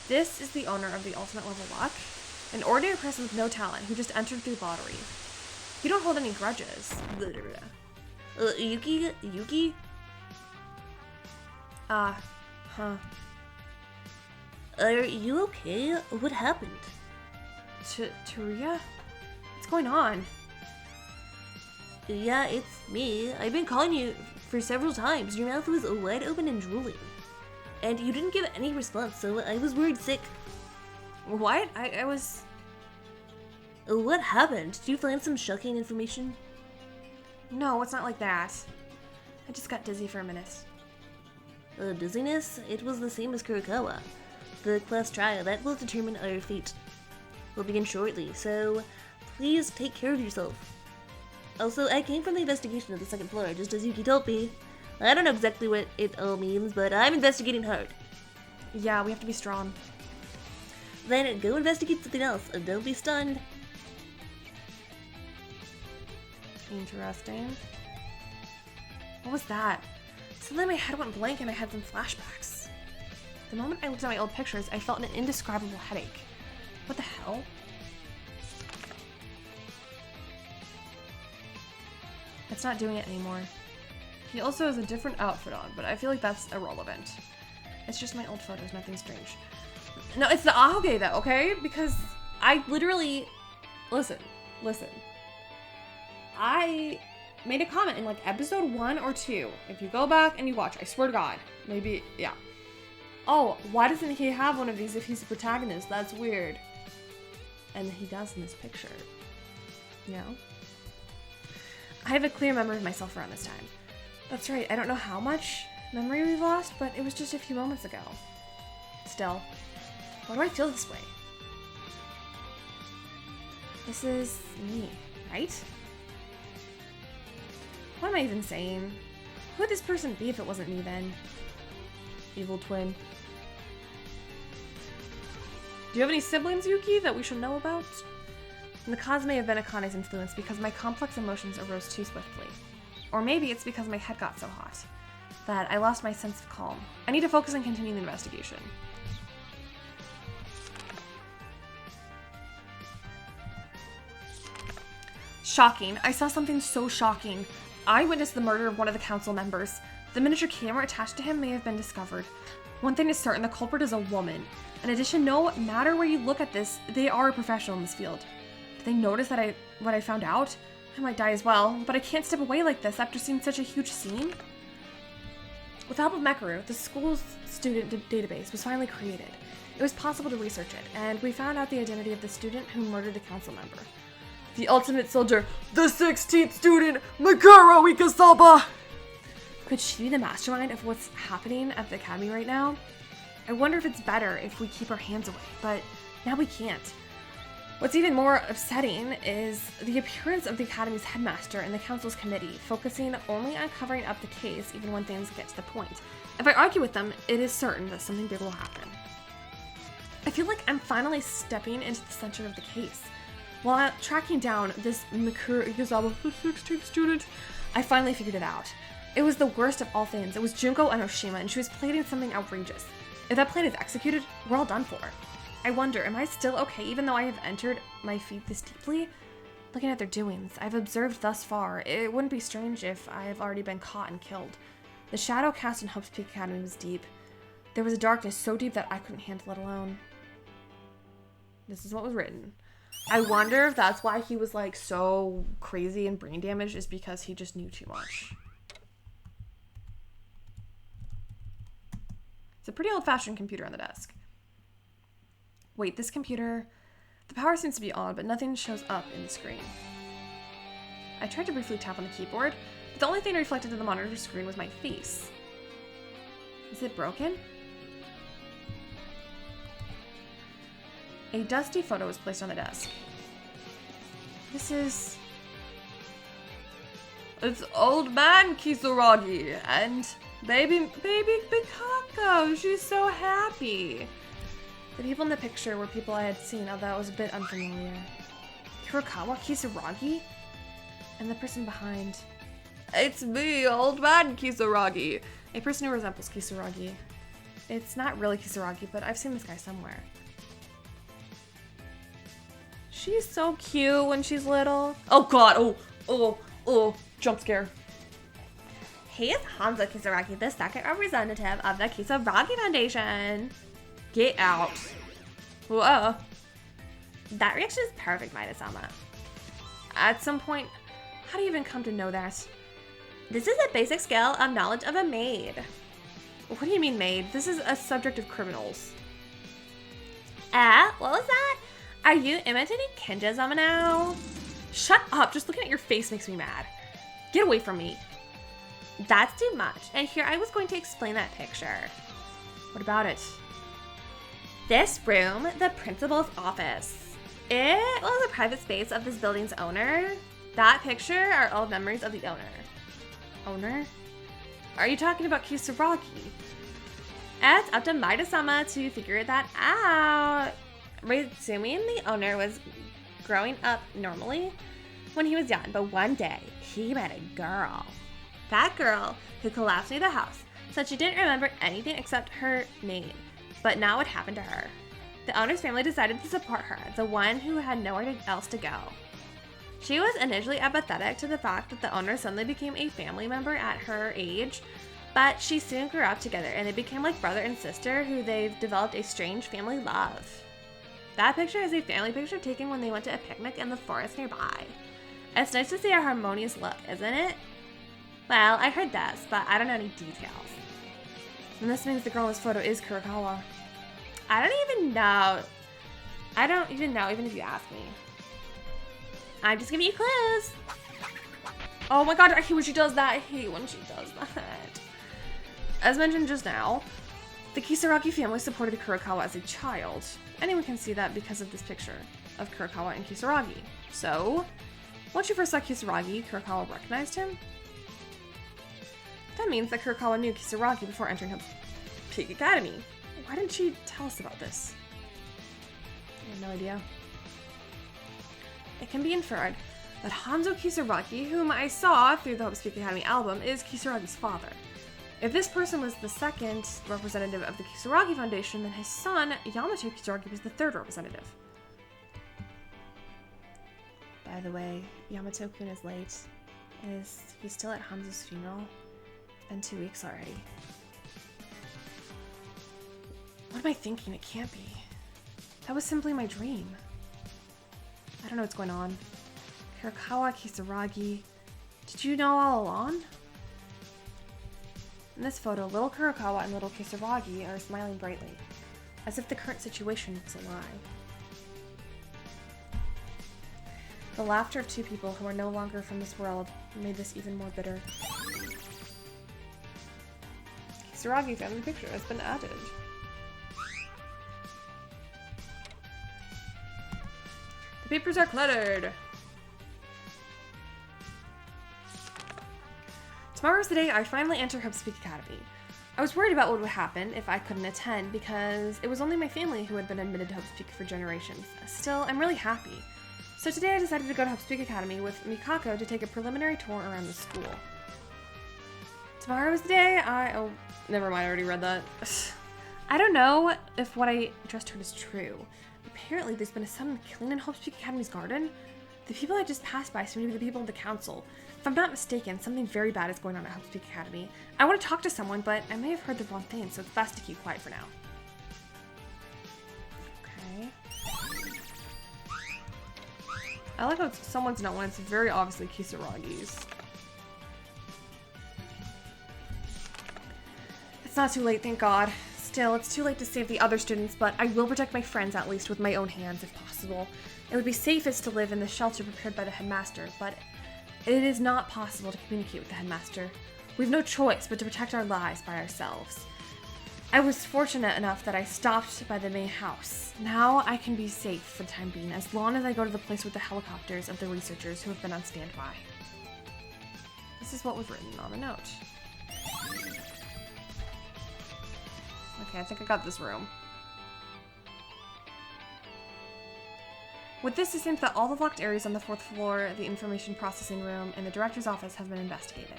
This is the owner of the ultimate level luck. An ordinary person with no talent who just entered through lottery. You don't hold any grudges. Yuki? Huh. Are you okay? What happened? Taria? What's going on? Yeah, it's me. I've been calling you for several times. Your mouth was wide open and drooling. And you didn't give any response, so I was worried sick. What? I was... What happened? Did you find some shocking information? No, it's not like that. I just got dizzy for a minute. Dizziness? It was the same as Kurokawa. The class trial, that will determine our fate. We'll begin shortly, so please take care of yourself. Also, I came from the investigation of the second floor, just as Yuki told me. I don't know exactly what it all means, but I'm investigating hard. Yeah, we have to be strong. Then go investigate something else, and don't be stunned. Interesting. What was that? Suddenly my head went blank and I had some flashbacks. The moment I looked at my old pictures, I felt an indescribable headache. What the hell? It's not doing it anymore. He also has a different outfit on, but I feel like that's irrelevant. It's just my old photos, nothing strange. No, it's the ahoge though, okay? Because I literally... Listen. I made a comment in like episode 1 or 2. If you go back and you watch, I swear to God. Maybe, yeah. Oh, why doesn't he have one of these if he's the protagonist? That's weird. And he does in this picture. You know? I have a clear memory of myself around this time. That's right, I don't know how much memory we've lost, but it was just a few moments ago. Still, why do I feel this way? This is me, right? What am I even saying? Who would this person be if it wasn't me then? Evil twin. Do you have any siblings, Yuki, that we should know about? And the cause may have been Akane's influence because my complex emotions arose too swiftly. Or maybe it's because my head got so hot that I lost my sense of calm. I need to focus on continuing the investigation. Shocking. I saw something so shocking. I witnessed the murder of one of the council members. The miniature camera attached to him may have been discovered. One thing is certain, the culprit is a woman. In addition, no matter where you look at this, they are a professional in this field. Did they notice that what I found out? I might die as well, but I can't step away like this after seeing such a huge scene. With the help of Mekaru, the school's student database was finally created. It was possible to research it, and we found out the identity of the student who murdered the council member. The ultimate soldier, the 16th student, Mekaru Ikasaba! Could she be the mastermind of what's happening at the academy right now? I wonder if it's better if we keep our hands away, but now we can't. What's even more upsetting is the appearance of the academy's headmaster and the council's committee, focusing only on covering up the case even when things get to the point. If I argue with them, it is certain that something big will happen. I feel like I'm finally stepping into the center of the case. While tracking down this Mekaru Ikasaba, the 16th student, I finally figured it out. It was the worst of all things. It was Junko Enoshima, and she was planning something outrageous. If that plan is executed, we're all done for. I wonder, am I still okay even though I have entered my feet this deeply? Looking at their doings, I've observed thus far, it wouldn't be strange if I have already been caught and killed. The shadow cast in Hope's Peak Academy was deep. There was a darkness so deep that I couldn't handle it alone. This is what was written. I wonder if that's why he was like so crazy and brain damaged, is because he just knew too much. It's a pretty old-fashioned computer on the desk. Wait, this computer... The power seems to be on, but nothing shows up in the screen. I tried to briefly tap on the keyboard, but the only thing reflected in the monitor screen was my face. Is it broken? A dusty photo was placed on the desk. This is... It's old man Kisaragi and baby Bikako. She's so happy. The people in the picture were people I had seen, although it was a bit unfamiliar. Kurokawa Kisaragi? And the person behind... It's me, old man Kisaragi. A person who resembles Kisaragi. It's not really Kisaragi, but I've seen this guy somewhere. She's so cute when she's little. Oh god, oh, jump scare. He is Hanzo Kisaragi, the second representative of the Kisaragi Foundation. Get out. Whoa. That reaction is perfect, Maida-sama. At some point, how do you even come to know that? This is a basic skill of knowledge of a maid. What do you mean maid? This is a subject of criminals. What was that? Are you imitating Kinjo-sama now? Shut up, just looking at your face makes me mad. Get away from me. That's too much, and here I was going to explain that picture. What about it? This room, the principal's office. It was a private space of this building's owner. That picture are old memories of the owner. Owner? Are you talking about Kisaragi? It's up to Maida-sama to figure that out. Presuming the owner was growing up normally when he was young, but one day he met a girl. That girl who collapsed near the house said she didn't remember anything except her name, but now what happened to her? The owner's family decided to support her, the one who had nowhere else to go. She was initially apathetic to the fact that the owner suddenly became a family member at her age, but she soon grew up together and they became like brother and sister who they've developed a strange family love. That picture is a family picture taken when they went to a picnic in the forest nearby. It's nice to see a harmonious look, isn't it? Well, I heard this, but I don't know any details. And this means the girl in this photo is Kurokawa. I don't even know, even if you ask me. I'm just giving you clues. Oh my god, I hate when she does that. As mentioned just now, the Kisaragi family supported Kurokawa as a child. Anyone can see that because of this picture of Kurokawa and Kisaragi. So, once you first saw Kisaragi, Kurokawa recognized him? That means that Kurokawa knew Kisaragi before entering Hope's Peak Academy. Why didn't she tell us about this? I have no idea. it can be inferred that Hanzo Kisaragi, whom I saw through the Hope Speak Academy album, is Kisaragi's father. If this person was the second representative of the Kisaragi Foundation, then his son, Yamato Kisaragi, was the third representative. By the way, Yamato-kun is late. He's still at Hanzo's funeral? It's been 2 weeks already. What am I thinking? It can't be. That was simply my dream. I don't know what's going on. Hirakawa Kisaragi. Did you know all along? In this photo, little Kurakawa and little Kisaragi are smiling brightly, as if the current situation was a lie. The laughter of two people who are no longer from this world made this even more bitter. Kisaragi family picture has been added. The papers are cluttered. Tomorrow's the day I finally enter Hope Speak Academy. I was worried about what would happen if I couldn't attend because it was only my family who had been admitted to Hope Speak for generations. Still, I'm really happy. So today I decided to go to Hope Speak Academy with Mikako to take a preliminary tour around the school. Tomorrow is the day oh, never mind, I already read that. I don't know if what I just heard is true. Apparently there's been a sudden killing in Hope Speak Academy's garden. The people I just passed by seem to be the people of the council. If I'm not mistaken, something very bad is going on at Hope Speak Academy. I want to talk to someone, but I may have heard the wrong thing, so it's best to keep quiet for now. Okay. I like how someone's not one, it's very obviously Kisaragi's. It's not too late, thank God. Still, it's too late to save the other students, but I will protect my friends at least with my own hands if possible. It would be safest to live in the shelter prepared by the headmaster, but it is not possible to communicate with the headmaster. We have no choice but to protect our lives by ourselves. I was fortunate enough that I stopped by the main house. Now I can be safe for the time being, as long as I go to the place with the helicopters of the researchers who have been on standby. This is what was written on the note. Okay, I think I got this room. With this, it seems that all the locked areas on the 4th floor, the information processing room, and the director's office have been investigated.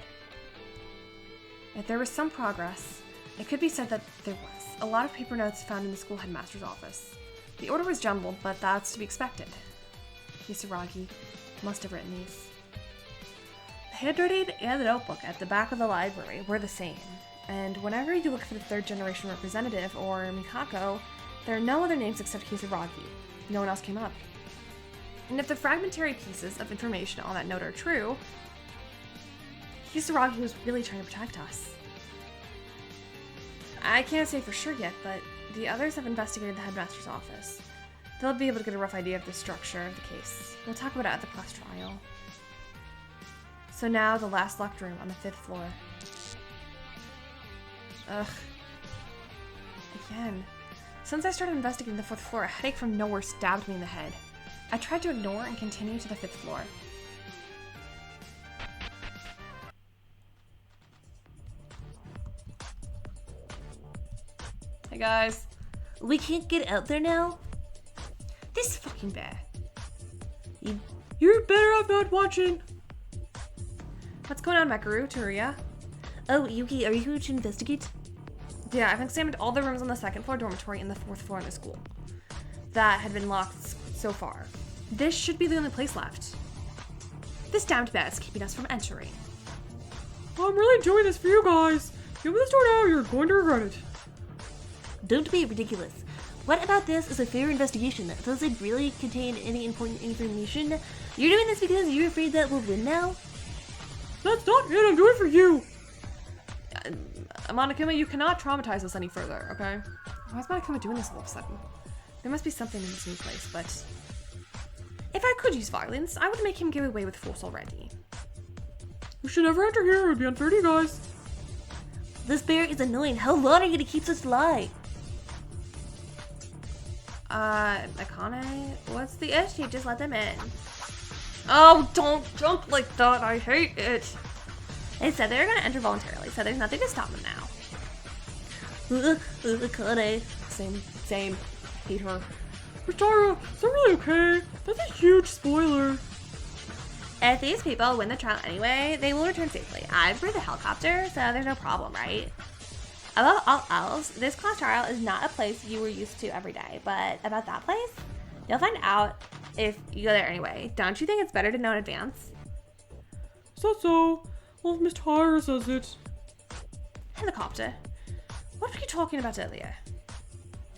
If there was some progress, it could be said that there was. A lot of paper notes found in the school headmaster's office. The order was jumbled, but that's to be expected. Kisaragi must have written these. The handwriting and the notebook at the back of the library were the same, and whenever you look for the 3rd generation representative, or Mikako, there are no other names except Kisaragi. No one else came up. And if the fragmentary pieces of information on that note are true, Kisaragi was really trying to protect us. I can't say for sure yet, but the others have investigated the headmaster's office. They'll be able to get a rough idea of the structure of the case. We'll talk about it at the class trial. So now, the last locked room on the 5th floor. Ugh. Again. Since I started investigating the 4th floor, a headache from nowhere stabbed me in the head. I tried to ignore and continue to the 5th floor. Hey guys. We can't get out there now? This fucking bear. You're better off not watching. What's going on, Mekaru? Turia? Oh, Yuki, are you here to investigate? Yeah, I've examined all the rooms on the 2nd floor dormitory and the 4th floor in the school that had been locked so far. This should be the only place left. This damned bat is keeping us from entering. I'm really enjoying this for you guys. If you open this door now, you're going to regret it. Don't be ridiculous. What about this is a fair investigation? Does it really contain any important information? You're doing this because you're afraid that we'll win now? That's not it, I'm doing it for you. Monokuma, you cannot traumatize us any further, okay? Why is Monokuma doing this all of a sudden? There must be something in this new place, but if I could use violence, I would make him give away with force already. You should never enter here, it would be unfair to you guys. This bear is annoying. How long are you gonna keep such lie? Akane, what's the issue? Just let them in. Oh, don't jump like that. I hate it. They said they were gonna enter voluntarily, so there's nothing to stop them now. Akane. Same. Hate her. But Tara, is that really okay? That's a huge spoiler. If these people win the trial anyway, they will return safely. I prefer the helicopter, so there's no problem, right? Above all else, this class trial is not a place you were used to every day, but about that place, you'll find out if you go there anyway. Don't you think it's better to know in advance? So. Well, if Miss Tara says it. Helicopter? What were you talking about earlier?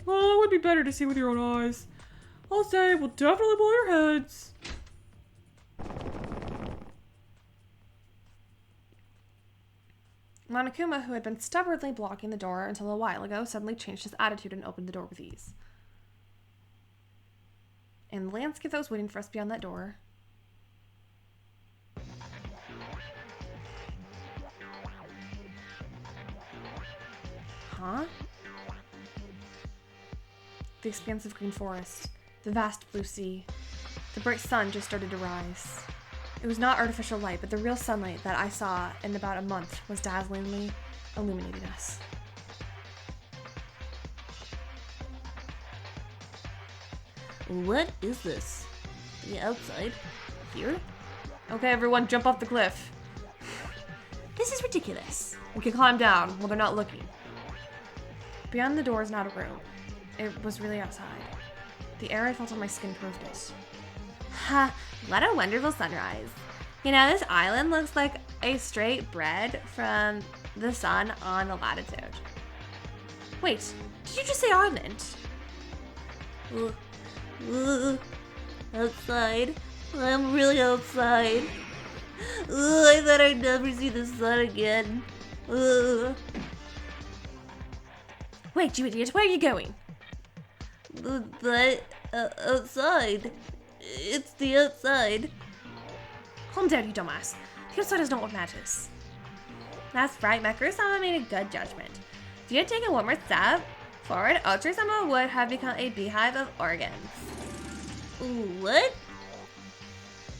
Well, it would be better to see with your own eyes. I'll say we'll definitely blow your heads. Monokuma, who had been stubbornly blocking the door until a while ago, suddenly changed his attitude and opened the door with ease. And the landscape that was waiting for us beyond that door. Huh? The expansive green forest, the vast blue sea, the bright sun just started to rise. It was not artificial light, but the real sunlight that I saw in about a month was dazzlingly illuminating us. What is this? The outside? Here? Okay, everyone, jump off the cliff. This is ridiculous. We can climb down while they're not looking. Beyond the door is not a room. It was really outside. The air I felt on my skin proved it. Ha! What a wonderful sunrise. You know, this island looks like a straight bread from the sun on the latitude. Wait, did you just say island? Outside. I'm really outside. I thought I'd never see the sun again. Wait, you idiot, where are you going? But outside. It's the outside. Calm down, you dumbass. The outside is not what matters. That's right, Makuru-sama made a good judgment. If you had taken one more step forward, Otsuru-sama would have become a beehive of organs. What?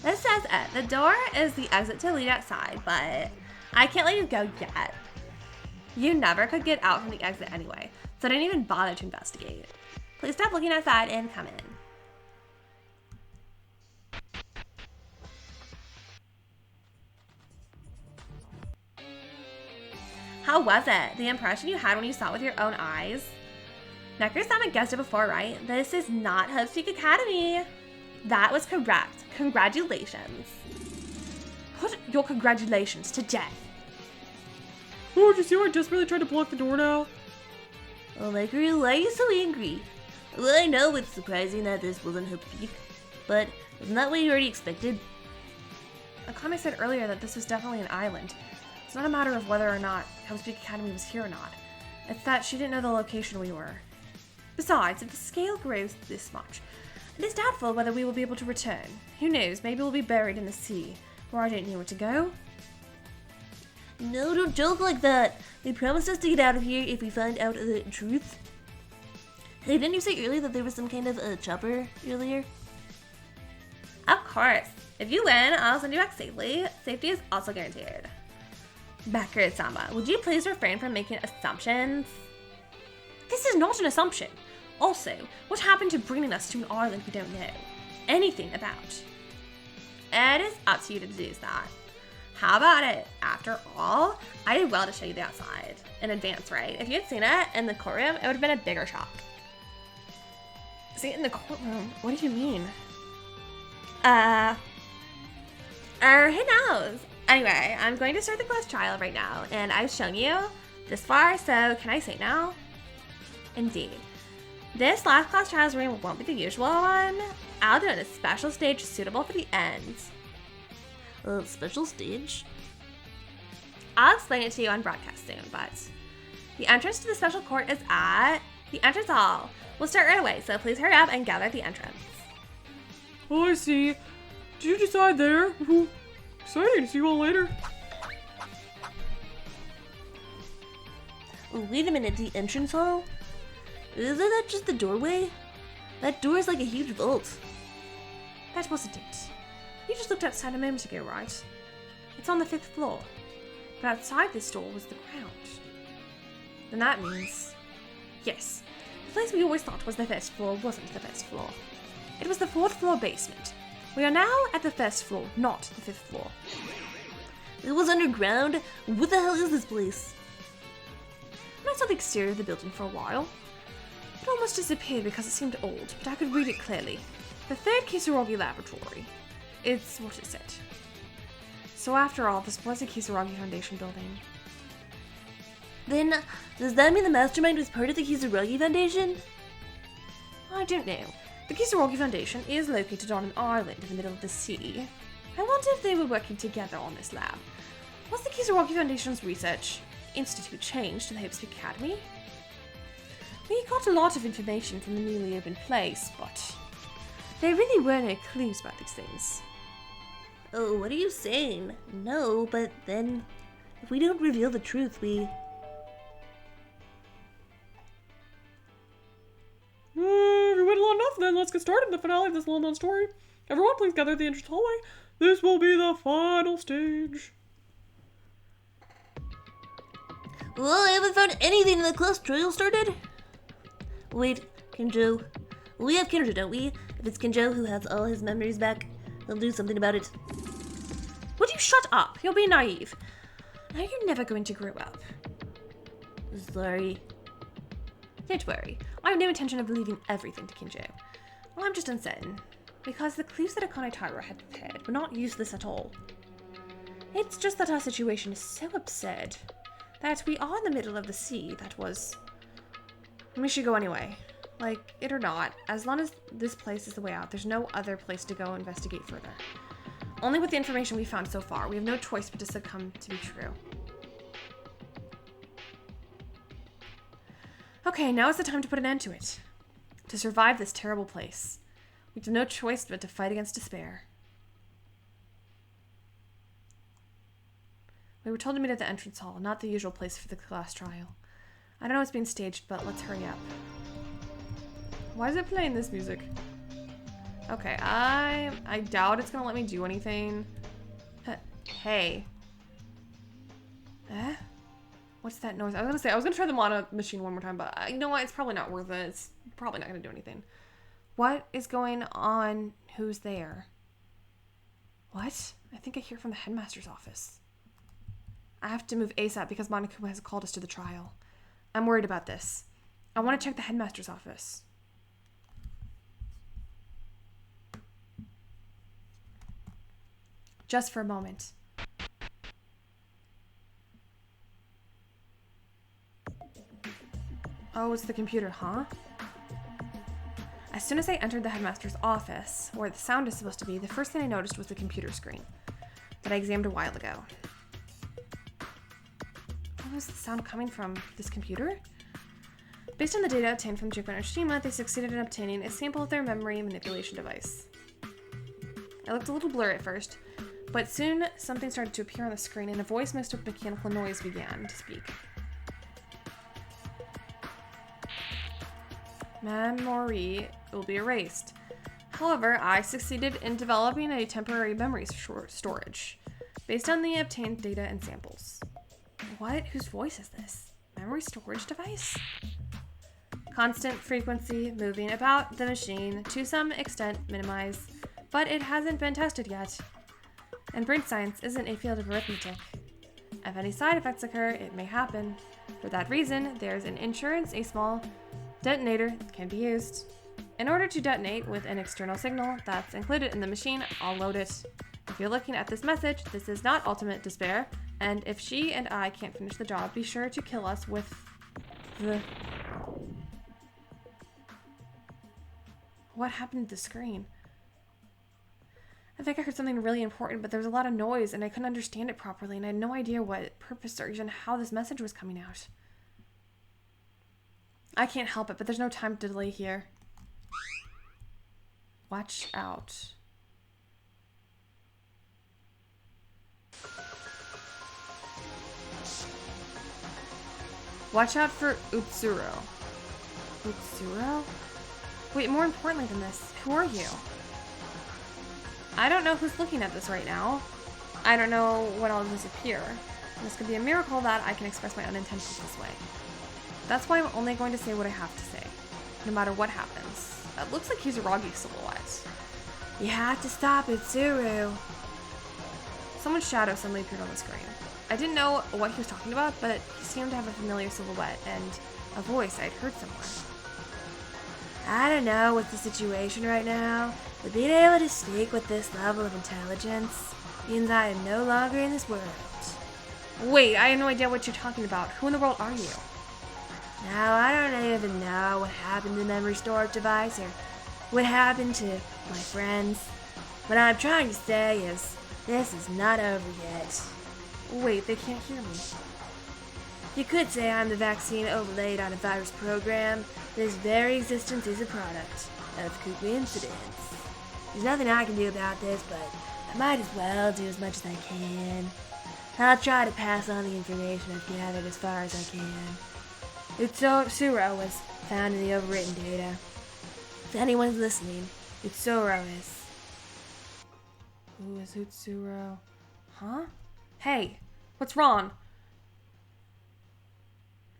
This says it. The door is the exit to lead outside, but I can't let you go yet. You never could get out from the exit anyway, so I didn't even bother to investigate. Please stop looking outside and come in. How was it? The impression you had when you saw it with your own eyes? Makuru-sama guessed it before, right? This is not Hope's Peak Academy. That was correct. Congratulations. Put your congratulations to death. Oh, did you see how I just really tried to block the door now? Oh, Makuru, why are you so angry? Well, I know it's surprising that this wasn't Hope's Peak, but isn't that what you already expected? Akane said earlier that this was definitely an island. It's not a matter of whether or not Hope's Peak Academy was here or not. It's that she didn't know the location we were. Besides, if the scale grows this much, it is doubtful whether we will be able to return. Who knows, maybe we'll be buried in the sea, where I didn't know where to go. No, don't joke like that. They promised us to get out of here if we find out the truth. Hey, didn't you say earlier that there was some kind of a chopper earlier? Of course. If you win, I'll send you back safely. Safety is also guaranteed. Makuru-sama, would you please refrain from making assumptions? This is not an assumption. Also, what happened to bringing us to an island we don't know anything about? It is up to you to deduce that. How about it? After all, I did well to show you the outside in advance, right? If you had seen it in the courtroom, it would have been a bigger shock. See it in the courtroom? What do you mean? Who knows? Anyway, I'm going to start the class trial right now, and I've shown you this far, so can I say now? Indeed. This last class trials room won't be the usual one. I'll do it in a special stage suitable for the end. A special stage? I'll explain it to you on broadcast soon, but the entrance to the special court is at the entrance hall. We'll start right away, so please hurry up and gather at the entrance. Oh, I see. Did you decide there? Exciting. See you all later. Oh, wait a minute, the entrance hall? Isn't that just the doorway? That door is like a huge vault. That wasn't it. You just looked outside a moment ago, right? It's on the 5th floor. But outside this door was the ground. Then that means... Yes, The place we always thought was the first floor wasn't the first floor. It was the 4th floor basement. We are now at the 1st floor, not the 5th floor. It was underground? What the hell is this place? I saw the exterior of the building for a while. It almost disappeared because it seemed old, but I could read it clearly. The 3rd Kisaragi laboratory. It's what it said. So after all, this was a Kisaragi Foundation building. Then, does that mean the mastermind was part of the Kisaragi Foundation? I don't know. The Kisaragi Foundation is located on an island in the middle of the sea. I wonder if they were working together on this lab. Was the Kisaragi Foundation's research institute changed to the Hope's Academy? We got a lot of information from the newly opened place, but there really were no clues about these things. Oh, what are you saying? No, but then, if we don't reveal the truth, we... We waited long enough, then let's get started in the finale of this well-known story. Everyone, please gather at the entrance hallway. This will be the final stage. Well, I haven't found anything in the class trial started. Wait, Kinjo. We have Kinjo, don't we? If it's Kinjo who has all his memories back, he'll do something about it. Would you shut up? You're being naive. Now you're never going to grow up. Sorry. Don't worry. I have no intention of leaving everything to Kinjo. Well, I'm just uncertain, because the clues that Akane Taira had prepared were not useless at all. It's just that our situation is so absurd that we are in the middle of the sea that was... We should go anyway. Like it or not, as long as this place is the way out, there's no other place to go investigate further. Only with the information we found so far, we have no choice but to succumb to be true. Okay, now is the time to put an end to it. To survive this terrible place. We have no choice but to fight against despair. We were told to meet at the entrance hall, not the usual place for the class trial. I don't know what's being staged, but let's hurry up. Why is it playing this music? Okay, I doubt it's gonna let me do anything. Hey. What's that noise? I was gonna try the mono machine one more time, but you know what? It's probably not worth it. It's probably not gonna do anything. What is going on? Who's there? What? I think I hear from the headmaster's office. I have to move ASAP because Monokuma has called us to the trial. I'm worried about this. I want to check the headmaster's office. Just for a moment. Oh, it's the computer, huh? As soon as I entered the headmaster's office, where the sound is supposed to be, the first thing I noticed was the computer screen that I examined a while ago. Where was the sound coming from? This computer? Based on the data obtained from Junko and Oshima, they succeeded in obtaining a sample of their memory manipulation device. It looked a little blurry at first, but soon something started to appear on the screen and a voice mixed with mechanical noise began to speak. Memory will be erased. However, I succeeded in developing a temporary memory storage based on the obtained data and samples. What? Whose voice is this? Memory storage device? Constant frequency moving about the machine, to some extent minimized, but it hasn't been tested yet. And brain science isn't a field of arithmetic. If any side effects occur, it may happen. For that reason, there's an insurance, a small detonator can be used. In order to detonate with an external signal that's included in the machine, I'll load it. If you're looking at this message, this is not ultimate despair, and if she and I can't finish the job, be sure to kill us with the... What happened to the screen? I think I heard something really important, but there was a lot of noise and I couldn't understand it properly, and I had no idea what purpose or even how this message was coming out. I can't help it, but there's no time to delay here. Watch out. Watch out for Utsuro. Utsuro? Wait, more importantly than this, who are you? I don't know who's looking at this right now. I don't know when I'll disappear. And this could be a miracle that I can express my own intentions this way. That's why I'm only going to say what I have to say. no matter what happens. It looks like Kisaragi's silhouette. You have to stop it, Tsuru. Someone's shadow suddenly appeared on the screen. I didn't know what he was talking about, but he seemed to have a familiar silhouette and a voice I'd heard somewhere. I don't know what's the situation right now, but being able to speak with this level of intelligence means I am no longer in this world. Wait, I have no idea what you're talking about. Who in the world are you? Now, I don't even know what happened to the memory storage device or what happened to my friends. What I'm trying to say is, this is not over yet. Wait, they can't hear me. You could say I'm the vaccine overlaid on a virus program. This very existence is a product of coincidence. There's nothing I can do about this, but I might as well do as much as I can. I'll try to pass on the information I've gathered as far as I can. Utsuro was found in the overwritten data. If anyone's listening, Utsuro is. Who is Utsuro? Huh? Hey, what's wrong?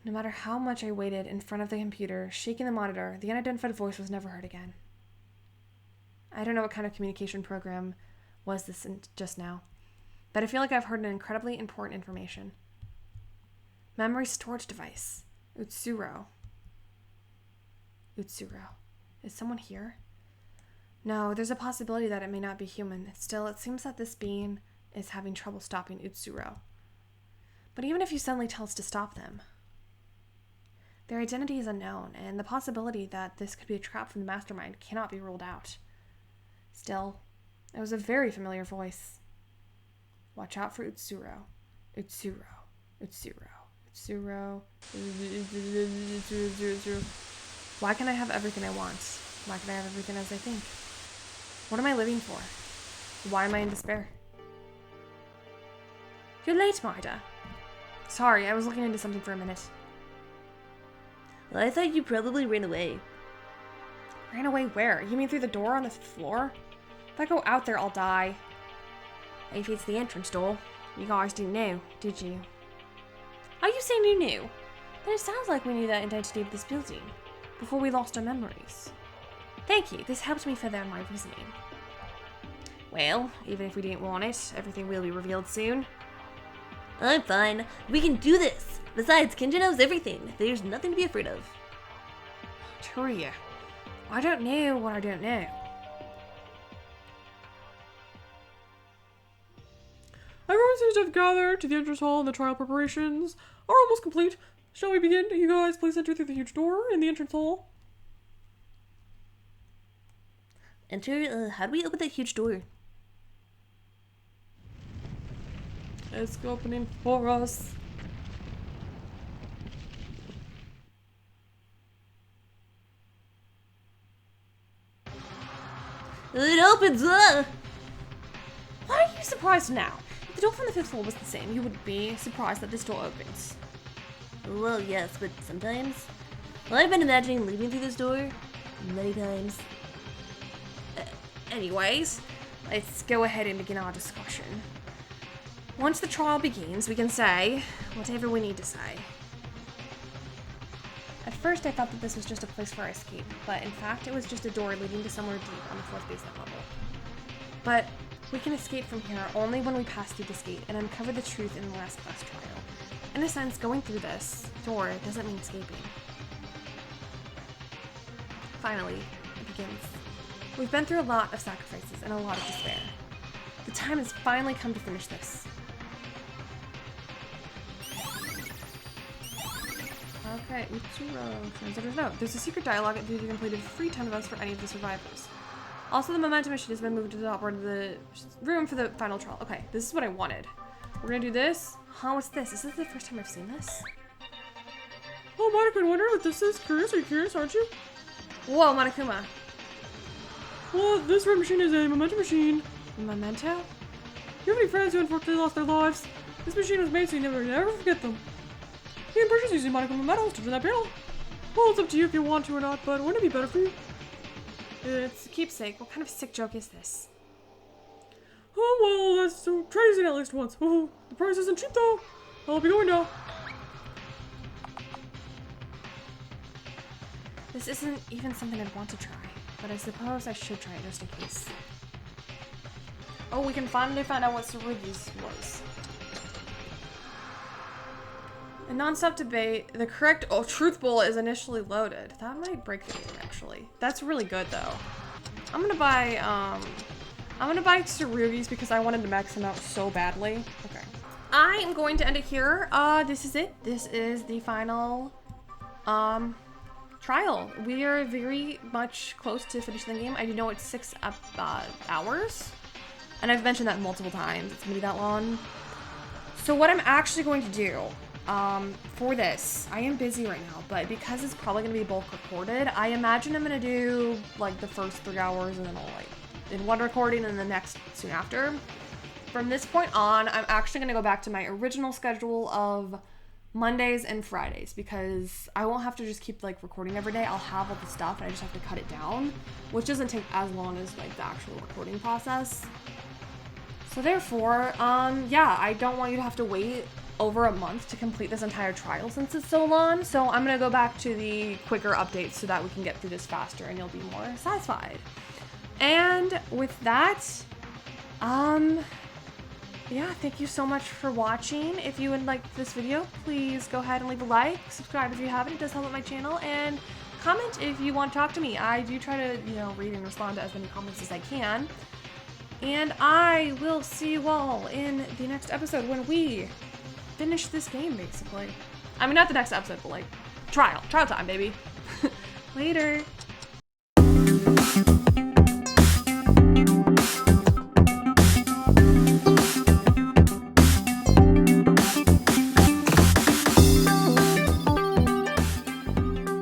No matter how much I waited in front of the computer, shaking the monitor, the unidentified voice was never heard again. I don't know what kind of communication program was this just now, but I feel like I've heard an incredibly important information. Memory storage device. Utsuro. Utsuro. Is someone here? No, there's a possibility that it may not be human. Still, it seems that this being is having trouble stopping Utsuro. But even if you suddenly tell us to stop them, their identity is unknown, and the possibility that this could be a trap from the mastermind cannot be ruled out. Still, it was a very familiar voice. Watch out for Utsuro. Utsuro. Utsuro. Utsuro. Why can't I have everything I want? Why can't I have everything as I think? What am I living for? Why am I in despair? You're late, Marta. Sorry, I was looking into something for a minute. Well, I thought you probably ran away. Ran away where? You mean through the door on the 5th floor? If I go out there, I'll die. If it's the entrance door, you guys didn't know, did you? Are you saying you knew? Then it sounds like we knew the identity of this building before we lost our memories. Thank you, this helped me further on my reasoning. Well, even if we didn't want it, everything will be revealed soon. I'm fine. We can do this. Besides, Kinjo knows everything. There's nothing to be afraid of. True. I don't know what I don't know. Everyone seems to have gathered to the entrance hall and the trial preparations are almost complete. Shall we begin? You guys please enter through the huge door in the entrance hall. Enter, how do we open that huge door? It's opening for us. It opens! Why are you surprised now? If the door from the 5th floor was the same, you would be surprised that this door opens. Well, yes, but sometimes. Well, I've been imagining leaving through this door many times. Anyways, let's go ahead and begin our discussion. Once the trial begins, we can say whatever we need to say. At first, I thought that this was just a place for our escape, but in fact, it was just a door leading to somewhere deep on the 4th basement level. But we can escape from here only when we pass through this gate and uncover the truth in the last class trial. In a sense, going through this door doesn't mean escaping. Finally, it begins. We've been through a lot of sacrifices and a lot of despair. The time has finally come to finish this. Okay, Utsuro. Translator's note. There's a secret dialogue that will be completed free time events for any of the survivors. Also, the momentum machine has been moved to the top part of the room for the final trial. Okay, this is what I wanted. We're gonna do this. Huh, what's this? Is this the first time I've seen this? Oh, Monica, I wonder what this is. Curious? Are you curious, aren't you? Whoa, Monokuma. Well, this red machine is a memento machine. Memento? Do you have any friends who unfortunately lost their lives? This machine was made so you never forget them. You can purchase using Monokuma medals to turn that panel. Well, it's up to you if you want to or not, but wouldn't it be better for you? It's a keepsake. What kind of sick joke is this? Oh, well, that's so crazy at least once. Oh, the price isn't cheap though. I'll be going now. This isn't even something I'd want to try, but I suppose I should try it just in case. Oh, we can finally find out what Tsurugi's was. In non-stop debate, the correct truth bullet is initially loaded. That might break the game, actually. That's really good, though. I'm gonna buy Tsurugi's because I wanted to max him out so badly. Okay. I am going to end it here. This is it. This is the final, trial. We are very much close to finishing the game. I do know it's 6 hours. And I've mentioned that multiple times. It's gonna be that long. So what I'm actually going to do, for this, I am busy right now, but because it's probably gonna be bulk recorded, I imagine I'm gonna do like the first 3 hours and then I'll like in one recording and the next soon after. From this point on, I'm actually gonna go back to my original schedule of Mondays and Fridays because I won't have to just keep like recording every day. I'll have all the stuff and I just have to cut it down, which doesn't take as long as like the actual recording process. So therefore, yeah, I don't want you to have to wait over a month to complete this entire trial since it's so long. So I'm gonna go back to the quicker updates so that we can get through this faster and you'll be more satisfied. And with that, yeah, thank you so much for watching. If you would like this video, please go ahead and leave a like, subscribe if you haven't, it does help out my channel, and comment if you want to talk to me. I do try to, you know, read and respond to as many comments as I can. And I will see you all in the next episode when we finish this game, basically. I mean, not the next episode, but like, trial time, baby. Later.